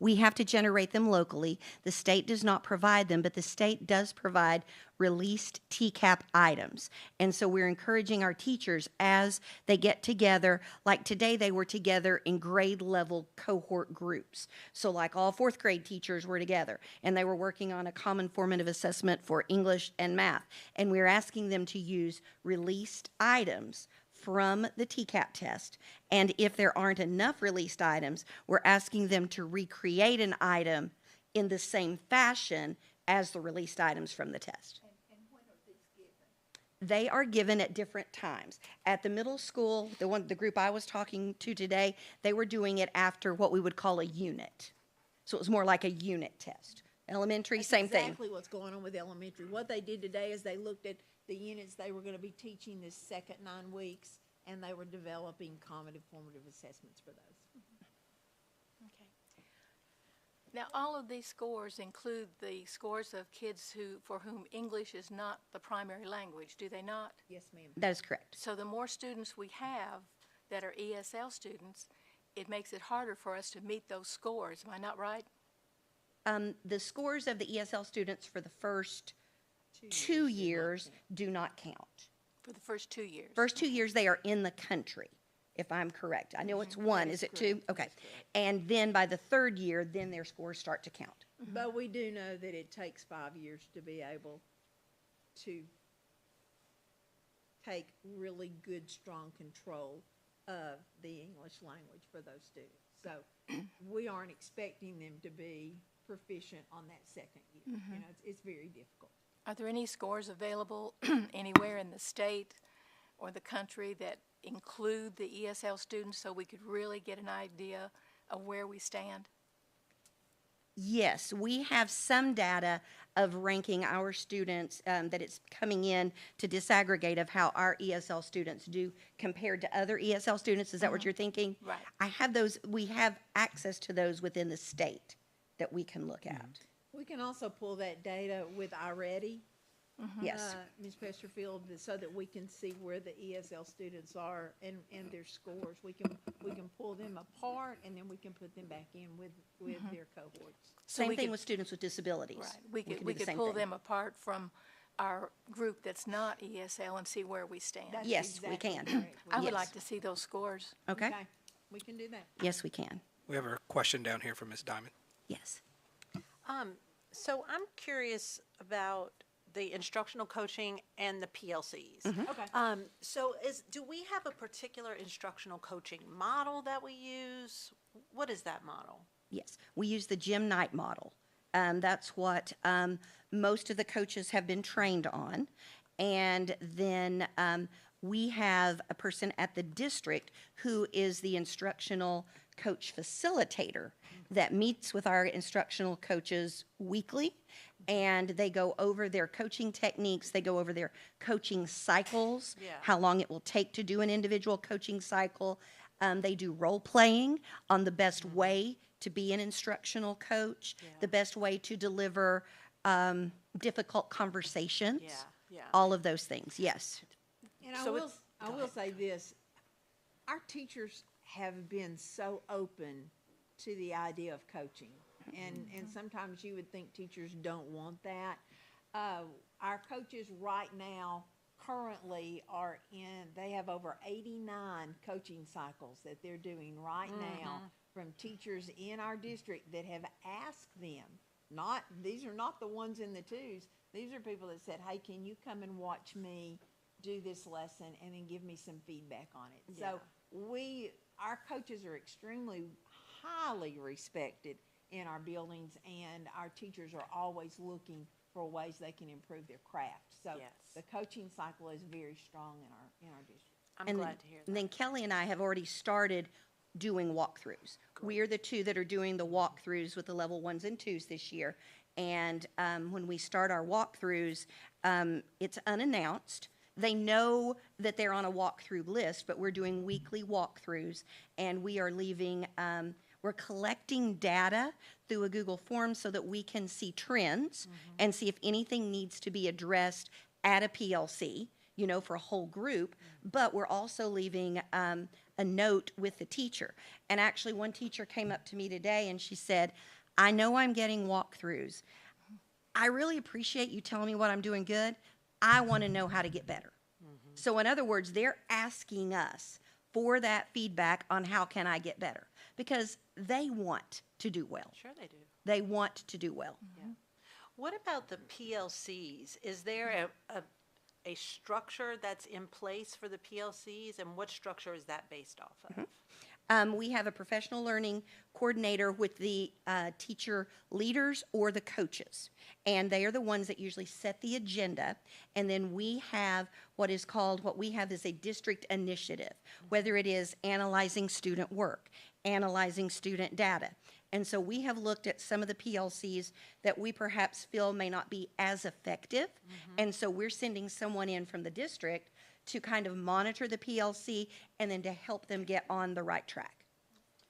We have to generate them locally. The state does not provide them, but the state does provide released TCAP items. And so we're encouraging our teachers as they get together, like today they were together in grade level cohort groups. So like all 4th grade teachers were together, and they were working on a common formative assessment for English and math. And we're asking them to use released items from the TCAP test. And if there aren't enough released items, we're asking them to recreate an item in the same fashion as the released items from the test. And when are these given? They are given at different times. At the middle school, the group I was talking to today, they were doing it after what we would call a unit. So it was more like a unit test. Elementary, That's same thing. exactly what's going on with elementary. What they did today is they looked at the units they were going to be teaching this second 9 weeks, and they were developing cognitive formative assessments for those. Okay. Now, all of these scores include the scores of kids for whom English is not the primary language, do they not? Yes, ma'am. That is correct. So the more students we have that are ESL students, it makes it harder for us to meet those scores. Am I not right? The scores of the ESL students for the first 2 years do not count. For the first 2 years? First 2 years, they are in the country, if I'm correct. I know it's one. Is it two? Okay. And then by the third year, then their scores start to count. But we do know that it takes 5 years to be able to take really good, strong control of the English language for those students. So we aren't expecting them to be proficient on that second year. You know, it's very difficult. Are there any scores available anywhere in the state or the country that include the ESL students so we could really get an idea of where we stand? Yes, we have some data of ranking our students that it's coming in to disaggregate of how our ESL students do compared to other ESL students. Is that what you're thinking? Right. I have those, we have access to those within the state that we can look at. We can also pull that data with iReady, Yes. Ms. Pesterfield, so that we can see where the ESL students are and their scores. We can pull them apart, and then we can put them back in with their cohorts. So Same we thing could- with students with disabilities. Right. We can could, do we the could same pull thing. them apart from our group that's not ESL and see where we stand. That's Yes, we exactly can. correct. I would Yes. like to see those scores. Okay? We can do that. Yes, we can. We have a question down here from Ms. Diamond. Yes. So I'm curious about the instructional coaching and the PLCs. Okay. So do we have a particular instructional coaching model that we use? What is that model? Yes, we use the Gym Night model. That's what most of the coaches have been trained on. And then we have a person at the district who is the instructional coach facilitator that meets with our instructional coaches weekly. And they go over their coaching techniques, they go over their coaching cycles, Yeah. how long it will take to do an individual coaching cycle. They do role playing on the best way to be an instructional coach, the best way to deliver difficult conversations. Yeah. All of those things, yes. And So I will say this, our teachers have been so open to the idea of coaching. And sometimes you would think teachers don't want that. Our coaches right now currently they have over 89 coaching cycles that they're doing right now from teachers in our district that have asked them, these are not the ones in the twos, these are people that said, hey, can you come and watch me do this lesson and then give me some feedback on it. So our coaches are extremely highly respected in our buildings, and our teachers are always looking for ways they can improve their craft. So the coaching cycle is very strong in our district. I'm glad to hear that. And then Kelly and I have already started doing walkthroughs. We are the two that are doing the walkthroughs with the level 1s and 2s this year. And when we start our walkthroughs, it's unannounced. They know that they're on a walkthrough list, but we're doing weekly walkthroughs, and we are we're collecting data through a Google form so that we can see trends and see if anything needs to be addressed at a PLC, for a whole group. But we're also leaving a note with the teacher. And actually, one teacher came up to me today and she said, I know I'm getting walkthroughs. I really appreciate you telling me what I'm doing good. I want to know how to get better. So in other words, they're asking us for that feedback on how can I get better, because they want to do well. Sure they do. They want to do well. Yeah. What about the PLCs? Is there a structure that's in place for the PLCs, and what structure is that based off of? We have a professional learning coordinator with the teacher leaders or the coaches, and they are the ones that usually set the agenda. And then we have what we have is a district initiative, whether it is analyzing student work, analyzing student data. And so we have looked at some of the PLCs that we perhaps feel may not be as effective. And so we're sending someone in from the district to kind of monitor the PLC and then to help them get on the right track.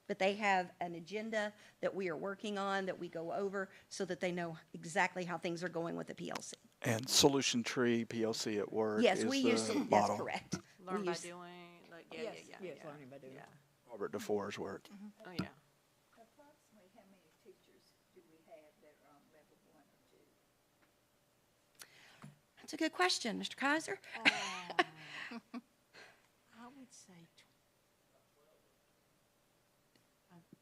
But they have an agenda that we are working on that we go over so that they know exactly how things are going with the PLC. And Solution Tree PLC at work Yes, is we the use, that's model. correct. Learn We by use- doing, like, yeah, Yes, yeah, yes, yeah. learning by doing. Yeah. Robert DeFore's work. Oh, yeah. Approximately how many teachers do we have that are on level 1 or 2? That's a good question, Mr. Kaiser. I would say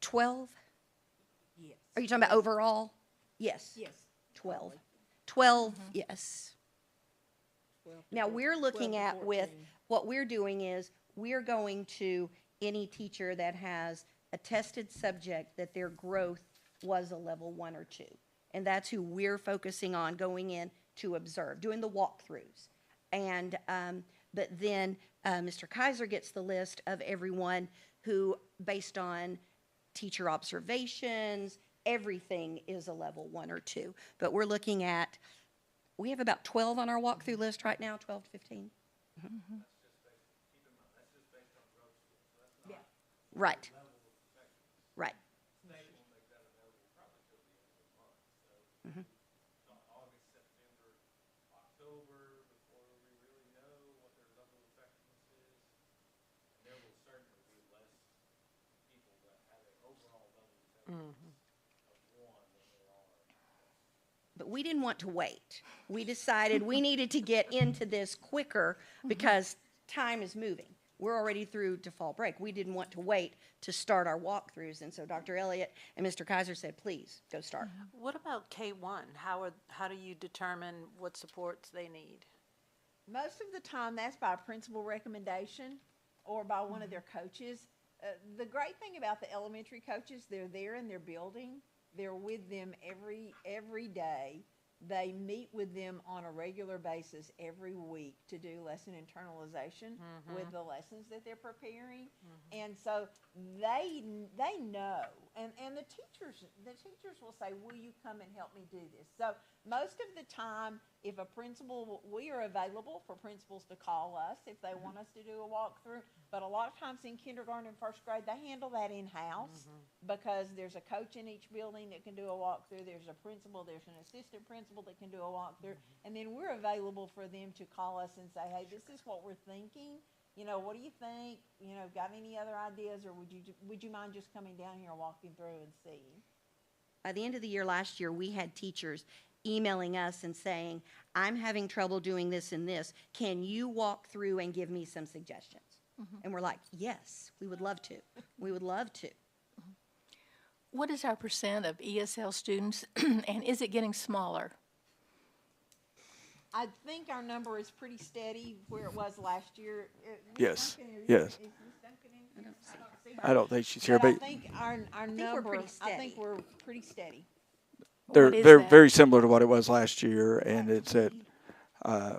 12? yes. Are you talking about overall? Yes. Yes. 12. 12, yes. 12 to Now, 14, we're looking 12 to at with, 14. what we're doing is, we're going to any teacher that has a tested subject that their growth was a level 1 or 2. And that's who we're focusing on going in to observe, doing the walkthroughs. And, but then Mr. Kaiser gets the list of everyone who, based on teacher observations, everything is a level 1 or 2. But we're looking at, we have about 12 on our walkthrough list right now, 12 to 15. Yeah. Right. Right. Mhm. But we didn't want to wait. We decided we needed to get into this quicker because time is moving. We're already through to fall break. We didn't want to wait to start our walkthroughs. And so Dr. Elliott and Mr. Kaiser said, please, go start. What about K-1? How do you determine what supports they need? Most of the time, that's by principal recommendation or by one of their coaches. The great thing about the elementary coaches, they're there in their building. They're with them every day. They meet with them on a regular basis every week to do lesson internalization with the lessons that they're preparing. And so they know, and the teachers will say, will you come and help me do this? So most of the time, if a principal, we are available for principals to call us if they want us to do a walkthrough. But a lot of times in kindergarten and first grade, they handle that in-house because there's a coach in each building that can do a walkthrough. There's a principal, there's an assistant principal that can do a walkthrough. And then we're available for them to call us and say, hey, this is what we're thinking. You know, what do you think? You know, got any other ideas, or would you mind just coming down here and walking through and seeing? By the end of the year last year, we had teachers emailing us and saying, I'm having trouble doing this and this. Can you walk through and give me some suggestions? And we're like, yes, we would love to. We would love to. What is our percent of ESL students, and is it getting smaller? I think our number is pretty steady where it was last year. Yes, Duncan, yes. is Ms. Duncan in here? I don't see her. I don't think she's here, But I but think our we're number, pretty I think steady. we're pretty steady. they're What is they're that? very similar to what it was last year, and it's at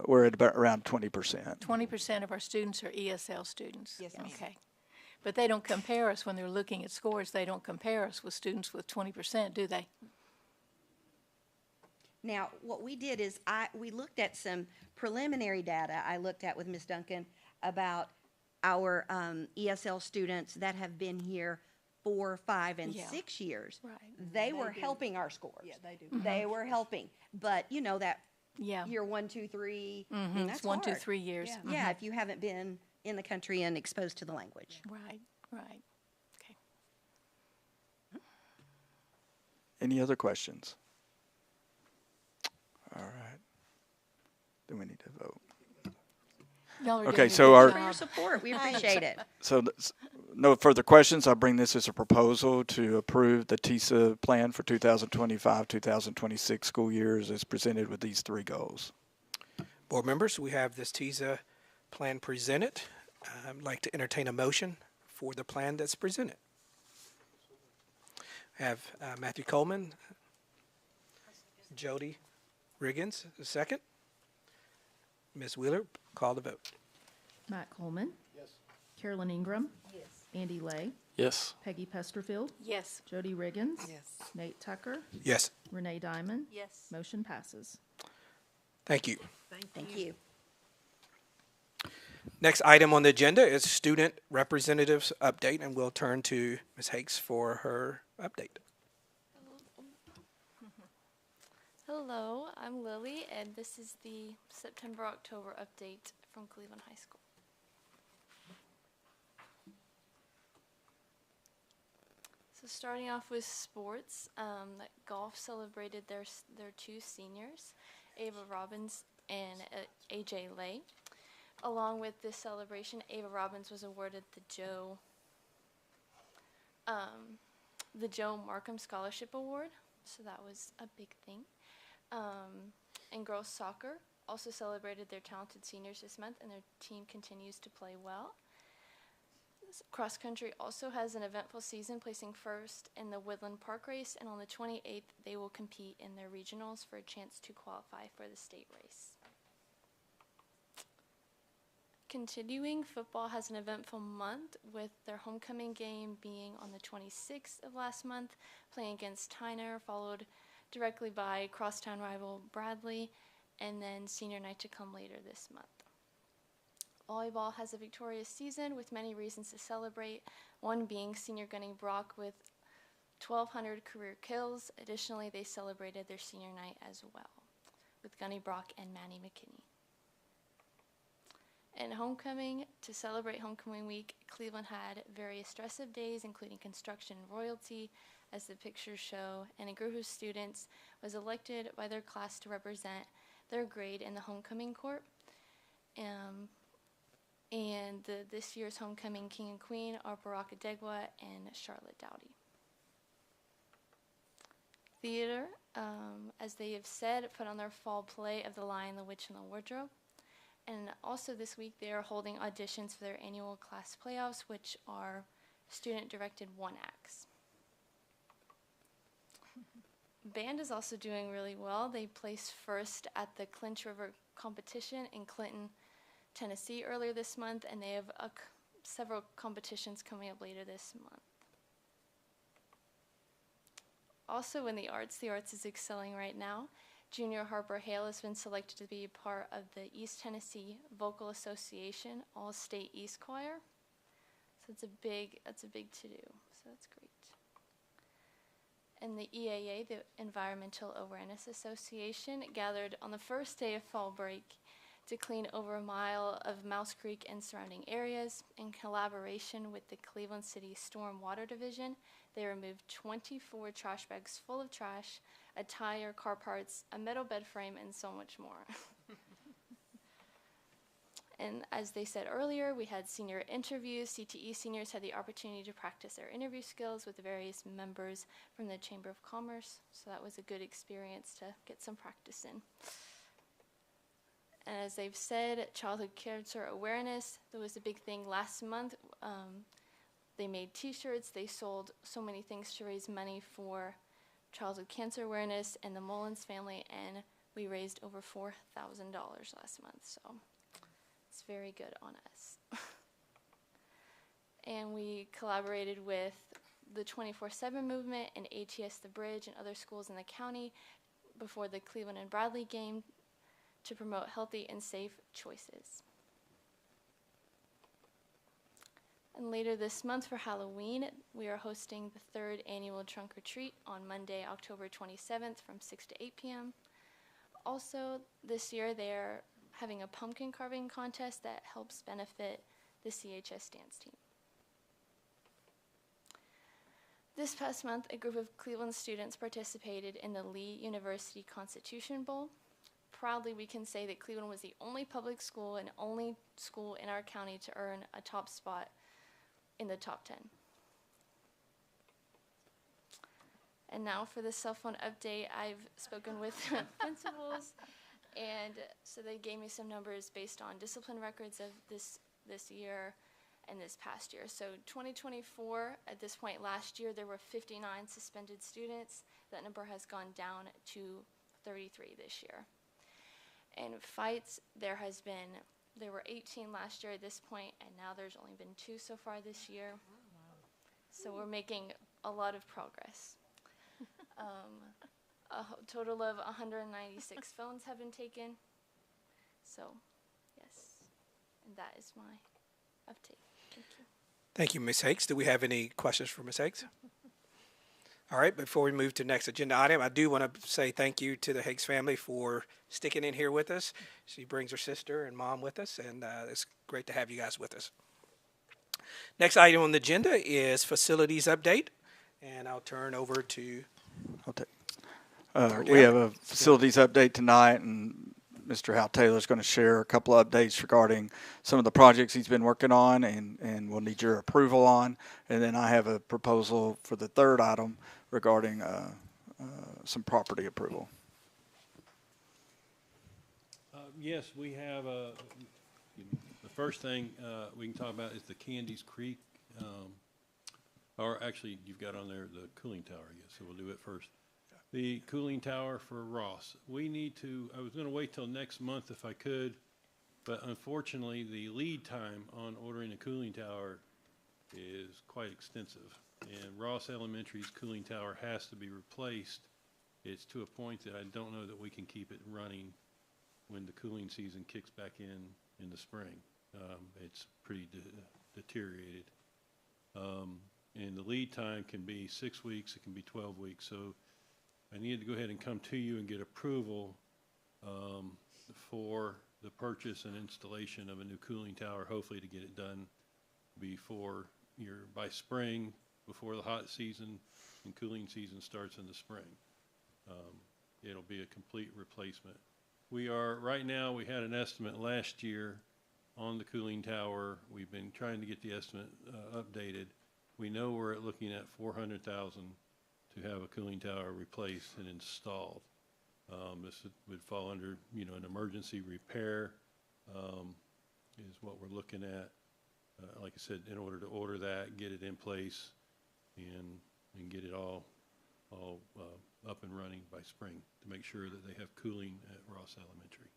we're at about around 20%. 20% of our students are ESL students? Yes, ma'am. Okay. But they don't compare us when they're looking at scores. They don't compare us with students with 20%, do they? Now, what we did is we looked at some preliminary data I looked at with Ms. Duncan about our ESL students that have been here 4, 5, and Yeah. 6 years. Right. They were helping our scores. Yeah, they do. They were helping. But, you know, that Yeah. year 1, 2, 3, I mean, that's It's 1, 2, hard. 3 years. Yeah. Yeah, if you haven't been in the country and exposed to the language. Right, right. Okay. Any other questions? All right. Then we need to vote. Y'all are Okay, doing a so good our- For your job. support, we appreciate it. So no further questions. I bring this as a proposal to approve the TISA plan for 2025-2026 school years as presented with these 3 goals. Board members, we have this TISA plan presented. I'd like to entertain a motion for the plan that's presented. I have Matthew Coleman, Jody Riggins, a second. Ms. Wheeler, call the vote. Matt Coleman. Yes. Carolyn Ingram. Yes. Andy Lay, Yes. Peggy Pesterfield, Yes. Jody Riggins, Yes. Nate Tucker, Yes. Renee Diamond. Yes. Motion passes. Thank you. Thank you. Next item on the agenda is student representatives update, and we'll turn to Ms. Hakes for her update. Hello, I'm Lily, and this is the September-October update from Cleveland High School. So starting off with sports, golf celebrated their two seniors, Ava Robbins and AJ Lay. Along with this celebration, Ava Robbins was awarded the Joe Markham Scholarship Award, so that was a big thing. And girls soccer also celebrated their talented seniors this month, and their team continues to play well. Cross country also has an eventful season, placing first in the Woodland Park race, and on the 28th they will compete in their regionals for a chance to qualify for the state race. Continuing, football has an eventful month with their homecoming game being on the 26th of last month, playing against Tyner, followed directly by crosstown rival Bradley, and then senior night to come later this month. Volleyball has a victorious season with many reasons to celebrate, one being senior gunning Brock with 1,200 career kills. Additionally, they celebrated their senior night as well with Gunny Brock and Manny McKinney. And homecoming, to celebrate homecoming week, Cleveland had various dress-up days, including construction and royalty, as the pictures show, and a group of students was elected by their class to represent their grade in the homecoming court. This year's homecoming king and queen are Baraka Degwa and Charlotte Dowdy. Theater, as they have said, put on their fall play of The Lion, the Witch, and the Wardrobe. And also this week they are holding auditions for their annual class playoffs, which are student-directed one-acts. Band is also doing really well. They placed first at the Clinch River competition in Clinton, Tennessee earlier this month, and they have several competitions coming up later this month. Also in the arts is excelling right now. Junior Harper Hale has been selected to be a part of the East Tennessee Vocal Association All-State East Choir. So that's a big to-do, so that's great. And the EAA, the Environmental Awareness Association, gathered on the first day of fall break to clean over a mile of Mouse Creek and surrounding areas. In collaboration with the Cleveland City Storm Water Division, they removed 24 trash bags full of trash, a tire, car parts, a metal bed frame, and so much more. And as they said earlier, we had senior interviews. CTE seniors had the opportunity to practice their interview skills with the various members from the Chamber of Commerce, so that was a good experience to get some practice in. And as they've said, childhood cancer awareness, that was a big thing last month. They made t-shirts, they sold so many things to raise money for childhood cancer awareness and the Mullins family, and we raised over $4,000 last month, so it's very good on us. And we collaborated with the 24/7 movement and ATS The Bridge and other schools in the county before the Cleveland and Bradley game to promote healthy and safe choices. And later this month for Halloween, we are hosting the 3rd annual Trunk or Treat on Monday, October 27th from 6 to 8 p.m. Also, this year they're having a pumpkin carving contest that helps benefit the CHS dance team. This past month, a group of Cleveland students participated in the Lee University Constitution Bowl. Proudly, we can say that Cleveland was the only public school and only school in our county to earn a top spot in the top 10. And now for the cell phone update, I've spoken with principals, and so they gave me some numbers based on discipline records of this year and this past year. So 2024, at this point last year, there were 59 suspended students. That number has gone down to 33 this year. And fights, there were 18 last year at this point, and now there's only been 2 so far this year. So we're making a lot of progress. Total of 196 phones have been taken. So, yes, and that is my update. Thank you. Thank you, Ms. Hakes. Do we have any questions for Ms. Hakes? All right, before we move to the next agenda item, I do want to say thank you to the Hakes family for sticking in here with us. She brings her sister and mom with us, and it's great to have you guys with us. Next item on the agenda is facilities update, and I'll turn over to. We have a facilities update tonight, and Mr. Hal Taylor is going to share a couple of updates regarding some of the projects he's been working on, and we'll need your approval on. And then I have a proposal for the third item regarding some property approval. Yes, we have the first thing we can talk about is the Candies Creek, or actually you've got on there the cooling tower, I guess, so we'll do it first. The cooling tower for Ross. We need to, I was going to wait till next month if I could, but unfortunately the lead time on ordering a cooling tower is quite extensive. And Ross Elementary's cooling tower has to be replaced. It's to a point that I don't know that we can keep it running when the cooling season kicks back in the spring. It's pretty deteriorated. And the lead time can be 6 weeks, it can be 12 weeks. So I needed to go ahead and come to you and get approval for the purchase and installation of a new cooling tower, hopefully to get it done by spring, before the hot season and cooling season starts in the spring. It'll be a complete replacement. Right now, we had an estimate last year on the cooling tower. We've been trying to get the estimate updated. We know we're looking at $400,000 to have a cooling tower replaced and installed. This would fall under, an emergency repair is what we're looking at. Like I said, in order to order that, get it in place, and get it all up and running by spring to make sure that they have cooling at Ross Elementary.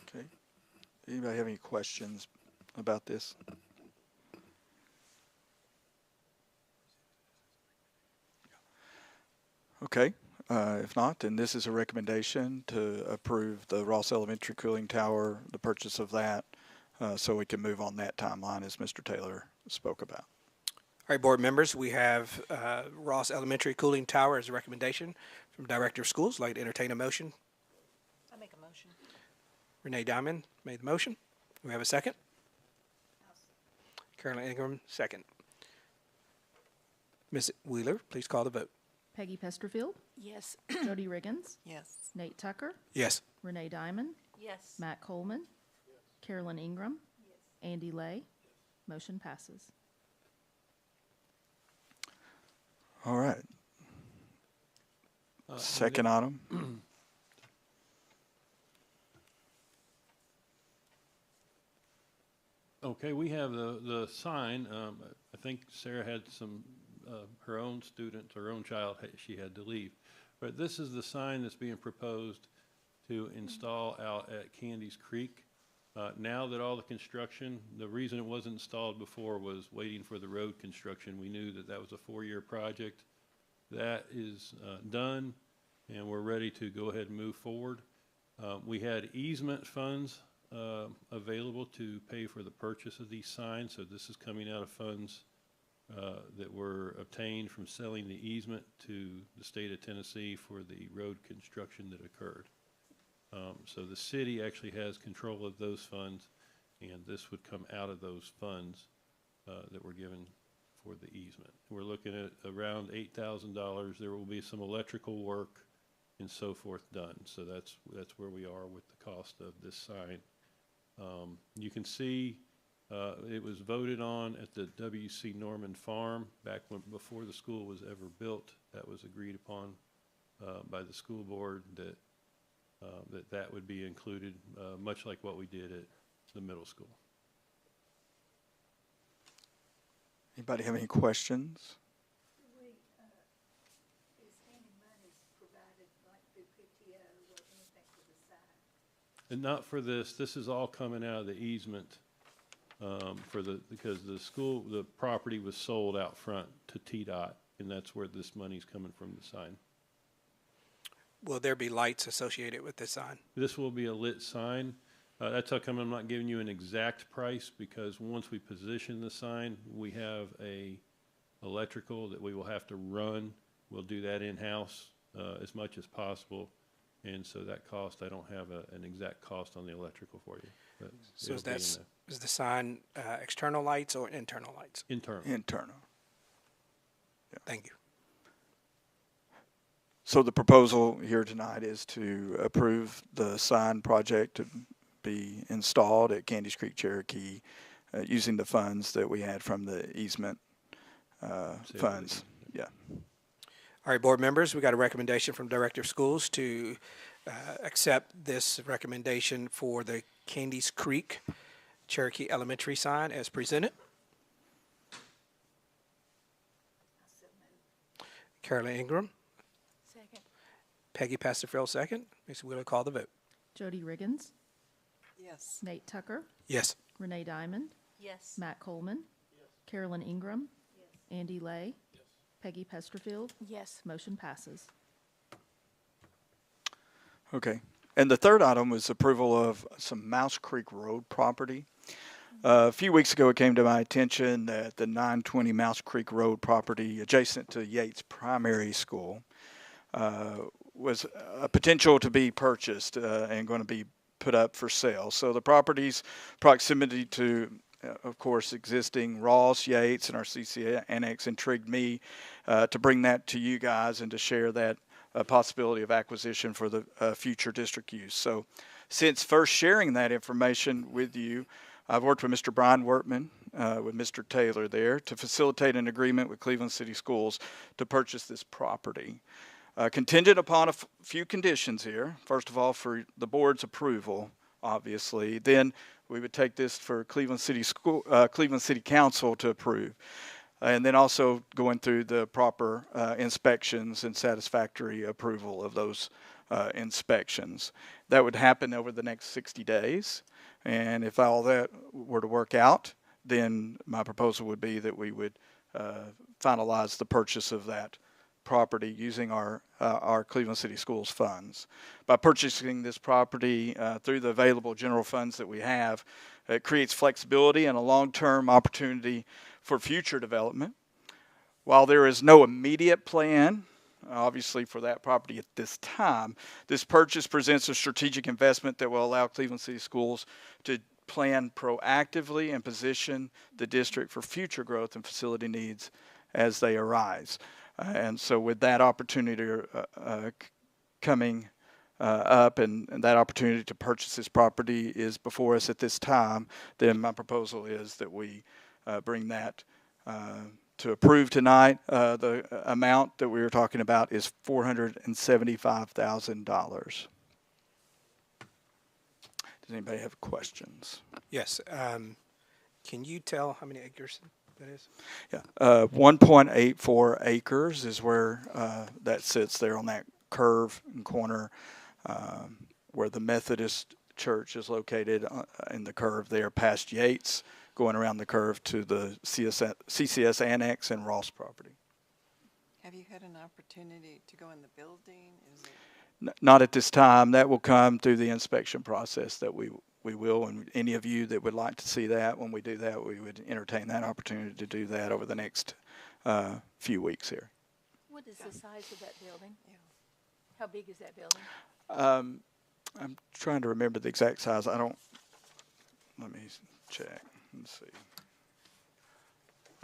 Okay. Anybody have any questions about this? Okay. If not, then this is a recommendation to approve the Ross Elementary cooling tower, the purchase of that, so we can move on that timeline as Mr. Taylor spoke about. All right, board members, we have Ross Elementary cooling tower as a recommendation from Director of Schools. I'd like to entertain a motion. I make a motion. Renee Diamond made the motion. Do we have a second? Carolyn Ingram, second. Ms. Wheeler, please call the vote. Peggy Pesterfield, Yes. Jody Riggins, Yes. Nate Tucker, Yes. Renee Diamond, Yes. Matt Coleman, Carolyn Ingram, Andy Lay. Motion passes. All right. Second item. Okay, we have the sign. I think Sarah had some, her own student, her own child, she had to leave. But this is the sign that's being proposed to install out at Candies Creek. Now that all the construction, the reason it wasn't installed before was waiting for the road construction. We knew that that was a 4-year project. That is done, and we're ready to go ahead and move forward. We had easement funds available to pay for the purchase of these signs, so this is coming out of funds that were obtained from selling the easement to the state of Tennessee for the road construction that occurred. So the city actually has control of those funds, and this would come out of those funds that were given for the easement. We're looking at around $8,000. There will be some electrical work and so forth done. So that's where we are with the cost of this sign. You can see it was voted on at the W.C. Norman Farm back before the school was ever built. That was agreed upon by the school board that that would be included, much like what we did at the middle school. Anybody have any questions? Is any money provided like through PTO or anything for the sign? And not for this. This is all coming out of the easement because the property was sold out front to TDOT, and that's where this money's coming from, the sign. Will there be lights associated with this sign? This will be a lit sign. That's how come I'm not giving you an exact price, because once we position the sign, we have a electrical that we will have to run. We'll do that in-house as much as possible. And so that cost, I don't have an exact cost on the electrical for you. But So it'll be in there. is the sign external lights or internal lights? Internal. Internal. Thank you. So the proposal here tonight is to approve the sign project to be installed at Candies Creek, Cherokee, using the funds that we had from the easement funds. Yeah. All right, board members, we got a recommendation from Director of Schools to accept this recommendation for the Candies Creek Cherokee Elementary sign as presented. Carolyn Ingram. Second. Peggy Pastorfield, second. Ms. Wheeler, call the vote. Jody Riggins, Yes. Nate Tucker, Yes. Renee Diamond, Yes. Matt Coleman, Carolyn Ingram, Andy Lay, Peggy Pesterfield. Yes. Motion passes. Okay. And the third item was approval of some Mouse Creek Road property. A few weeks ago, it came to my attention that the 920 Mouse Creek Road property adjacent to Yates Primary School was a potential to be purchased and going to be put up for sale. So the property's proximity to, of course, existing Ross, Yates, and our CCS annex intrigued me to bring that to you guys and to share that possibility of acquisition for the future district use. So since first sharing that information with you, I've worked with Mr. Brian Wortman, with Mr. Taylor there, to facilitate an agreement with Cleveland City Schools to purchase this property. Contingent upon a few conditions here. First of all, for the board's approval, obviously. Then we would take this for Cleveland City Council to approve. And then also going through the proper inspections and satisfactory approval of those inspections. That would happen over the next 60 days. And if all that were to work out, then my proposal would be that we would finalize the purchase of that property using our Cleveland City Schools funds. By purchasing this property through the available general funds that we have, it creates flexibility and a long-term opportunity for future development. While there is no immediate plan, obviously, for that property at this time, this purchase presents a strategic investment that will allow Cleveland City Schools to plan proactively and position the district for future growth and facility needs as they arise. And so with that opportunity coming up and that opportunity to purchase this property is before us at this time, then my proposal is that we bring that to approve tonight. The amount that we were talking about is $475,000. Does anybody have questions? Yes. Can you tell how many acres that is? Yeah, 1.84 acres is where that sits there on that curve and corner where the Methodist Church is located in the curve there past Yates, going around the curve to the CCS annex and Ross property. Have you had an opportunity to go in the building? Is it Not at this time. That will come through the inspection process that we will, and any of you that would like to see that, when we do that, we would entertain that opportunity to do that over the next few weeks here. What is the size of that building? How big is that building? I'm trying to remember the exact size. Let me check and see.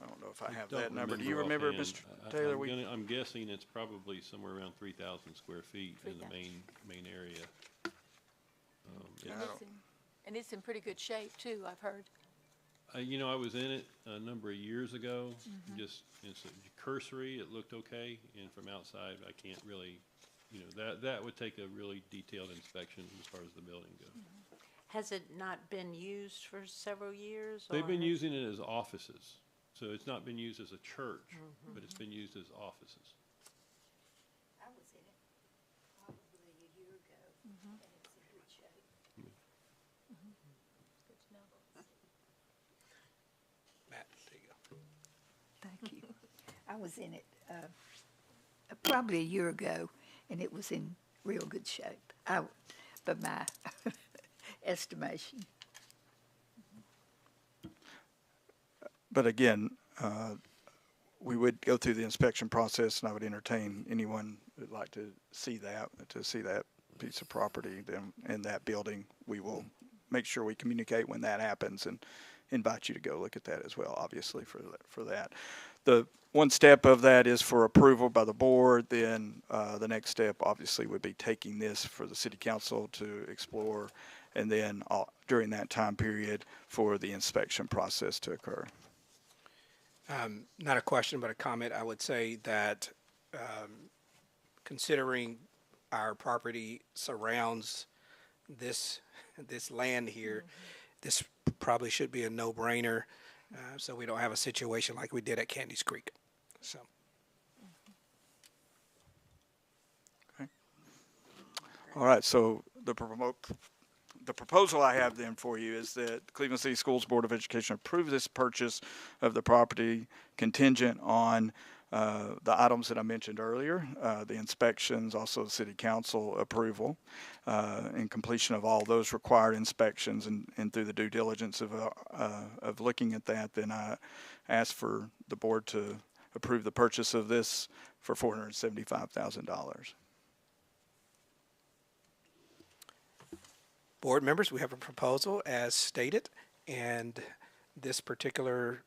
I don't know if I have that number. Do you remember, Mr. Taylor? I'm guessing it's probably somewhere around 3,000 square feet in the main area. And it's in pretty good shape too, I've heard. I was in it a number of years ago. Just it's cursory, it looked okay, and from outside, I can't really, that would take a really detailed inspection as far as the building goes. Has it not been used for several years? They've been using it as offices. So it's not been used as a church, but it's been used as offices. I was in it probably a year ago, and it's in good shape. Good to know. Thank you. I was in it probably a year ago, and it was in real good shape, by my estimation. But again, we would go through the inspection process, and I would entertain anyone who'd like to see that piece of property then in that building. We will make sure we communicate when that happens and invite you to go look at that as well, obviously, for that. The one step of that is for approval by the board. Then the next step, obviously, would be taking this for the city council to explore, and then during that time period for the inspection process to occur. Not a question, but a comment. I would say that considering our property surrounds this land here, this probably should be a no-brainer, so we don't have a situation like we did at Candy's Creek. So. Okay. All right. So the proposal I have then for you is that Cleveland City Schools Board of Education approve this purchase of the property contingent on the items that I mentioned earlier, the inspections, also city council approval, and completion of all those required inspections, and through the due diligence of looking at that, then I ask for the board to approve the purchase of this for $475,000. Board members, we have a proposal as stated, and this particular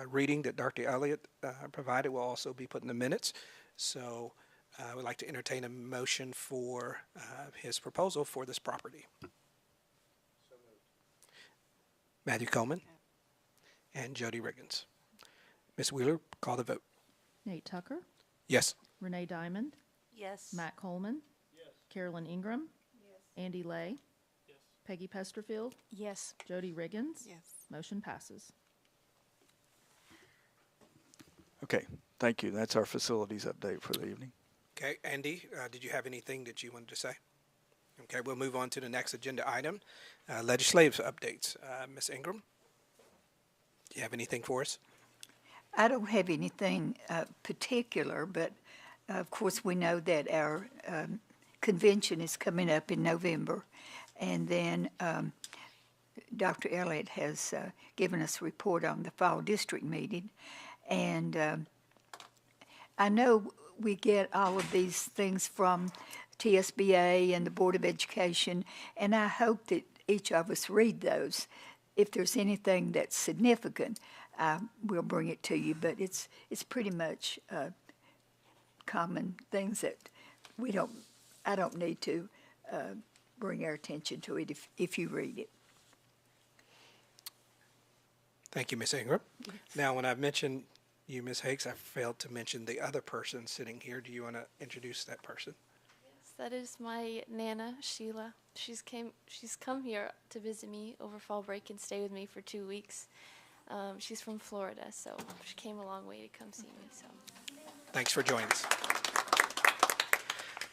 reading that Dr. Elliott provided will also be put in the minutes. So I would like to entertain a motion for his proposal for this property. Matthew Coleman and Jody Riggins. Ms. Wheeler, call the vote. Nate Tucker, Yes. Renee Diamond, Yes. Matt Coleman, Carolyn Ingram, Andy Lay, Peggy Pesterfield, Yes. Jody Riggins. Yes. Motion passes. Okay, thank you. That's our facilities update for the evening. Okay, Andy, did you have anything that you wanted to say? Okay, we'll move on to the next agenda item, legislative updates. Ms. Ingram, do you have anything for us? I don't have anything particular, but of course we know that our convention is coming up in November, and then Dr. Elliott has given us a report on the fall district meeting, and I know we get all of these things from TSBA and the Board of Education, and I hope that each of us read those. If there's anything that's significant, we'll bring it to you, but it's pretty much common things that I don't need to bring our attention to it if you read it. Thank you, Ms. Ingram. Now, when I've mentioned you, Ms. Hakes, I failed to mention the other person sitting here. Do you want to introduce that person? Yes, that is my Nana, Sheila. She's come here to visit me over fall break and stay with me for 2 weeks. She's from Florida, so she came a long way to come see me. So, Thanks for joining us.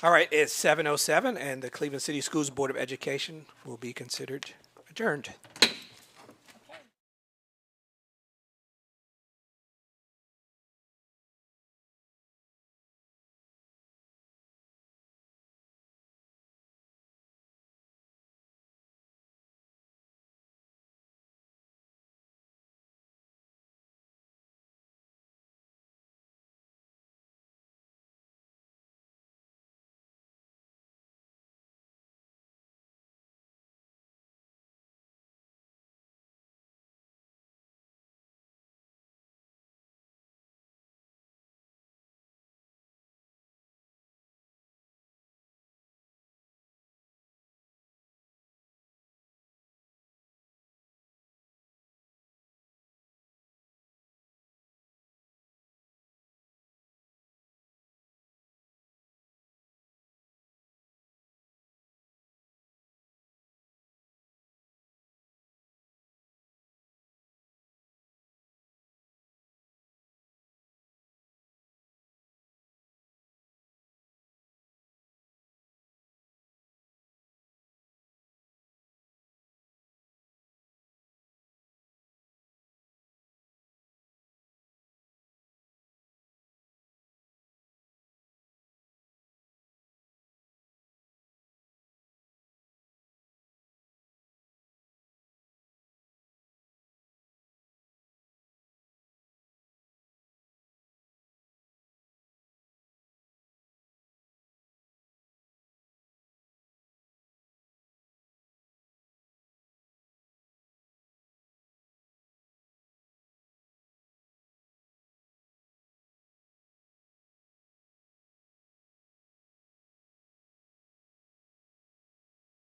All right, it's 7:07, and the Cleveland City Schools Board of Education will be considered adjourned.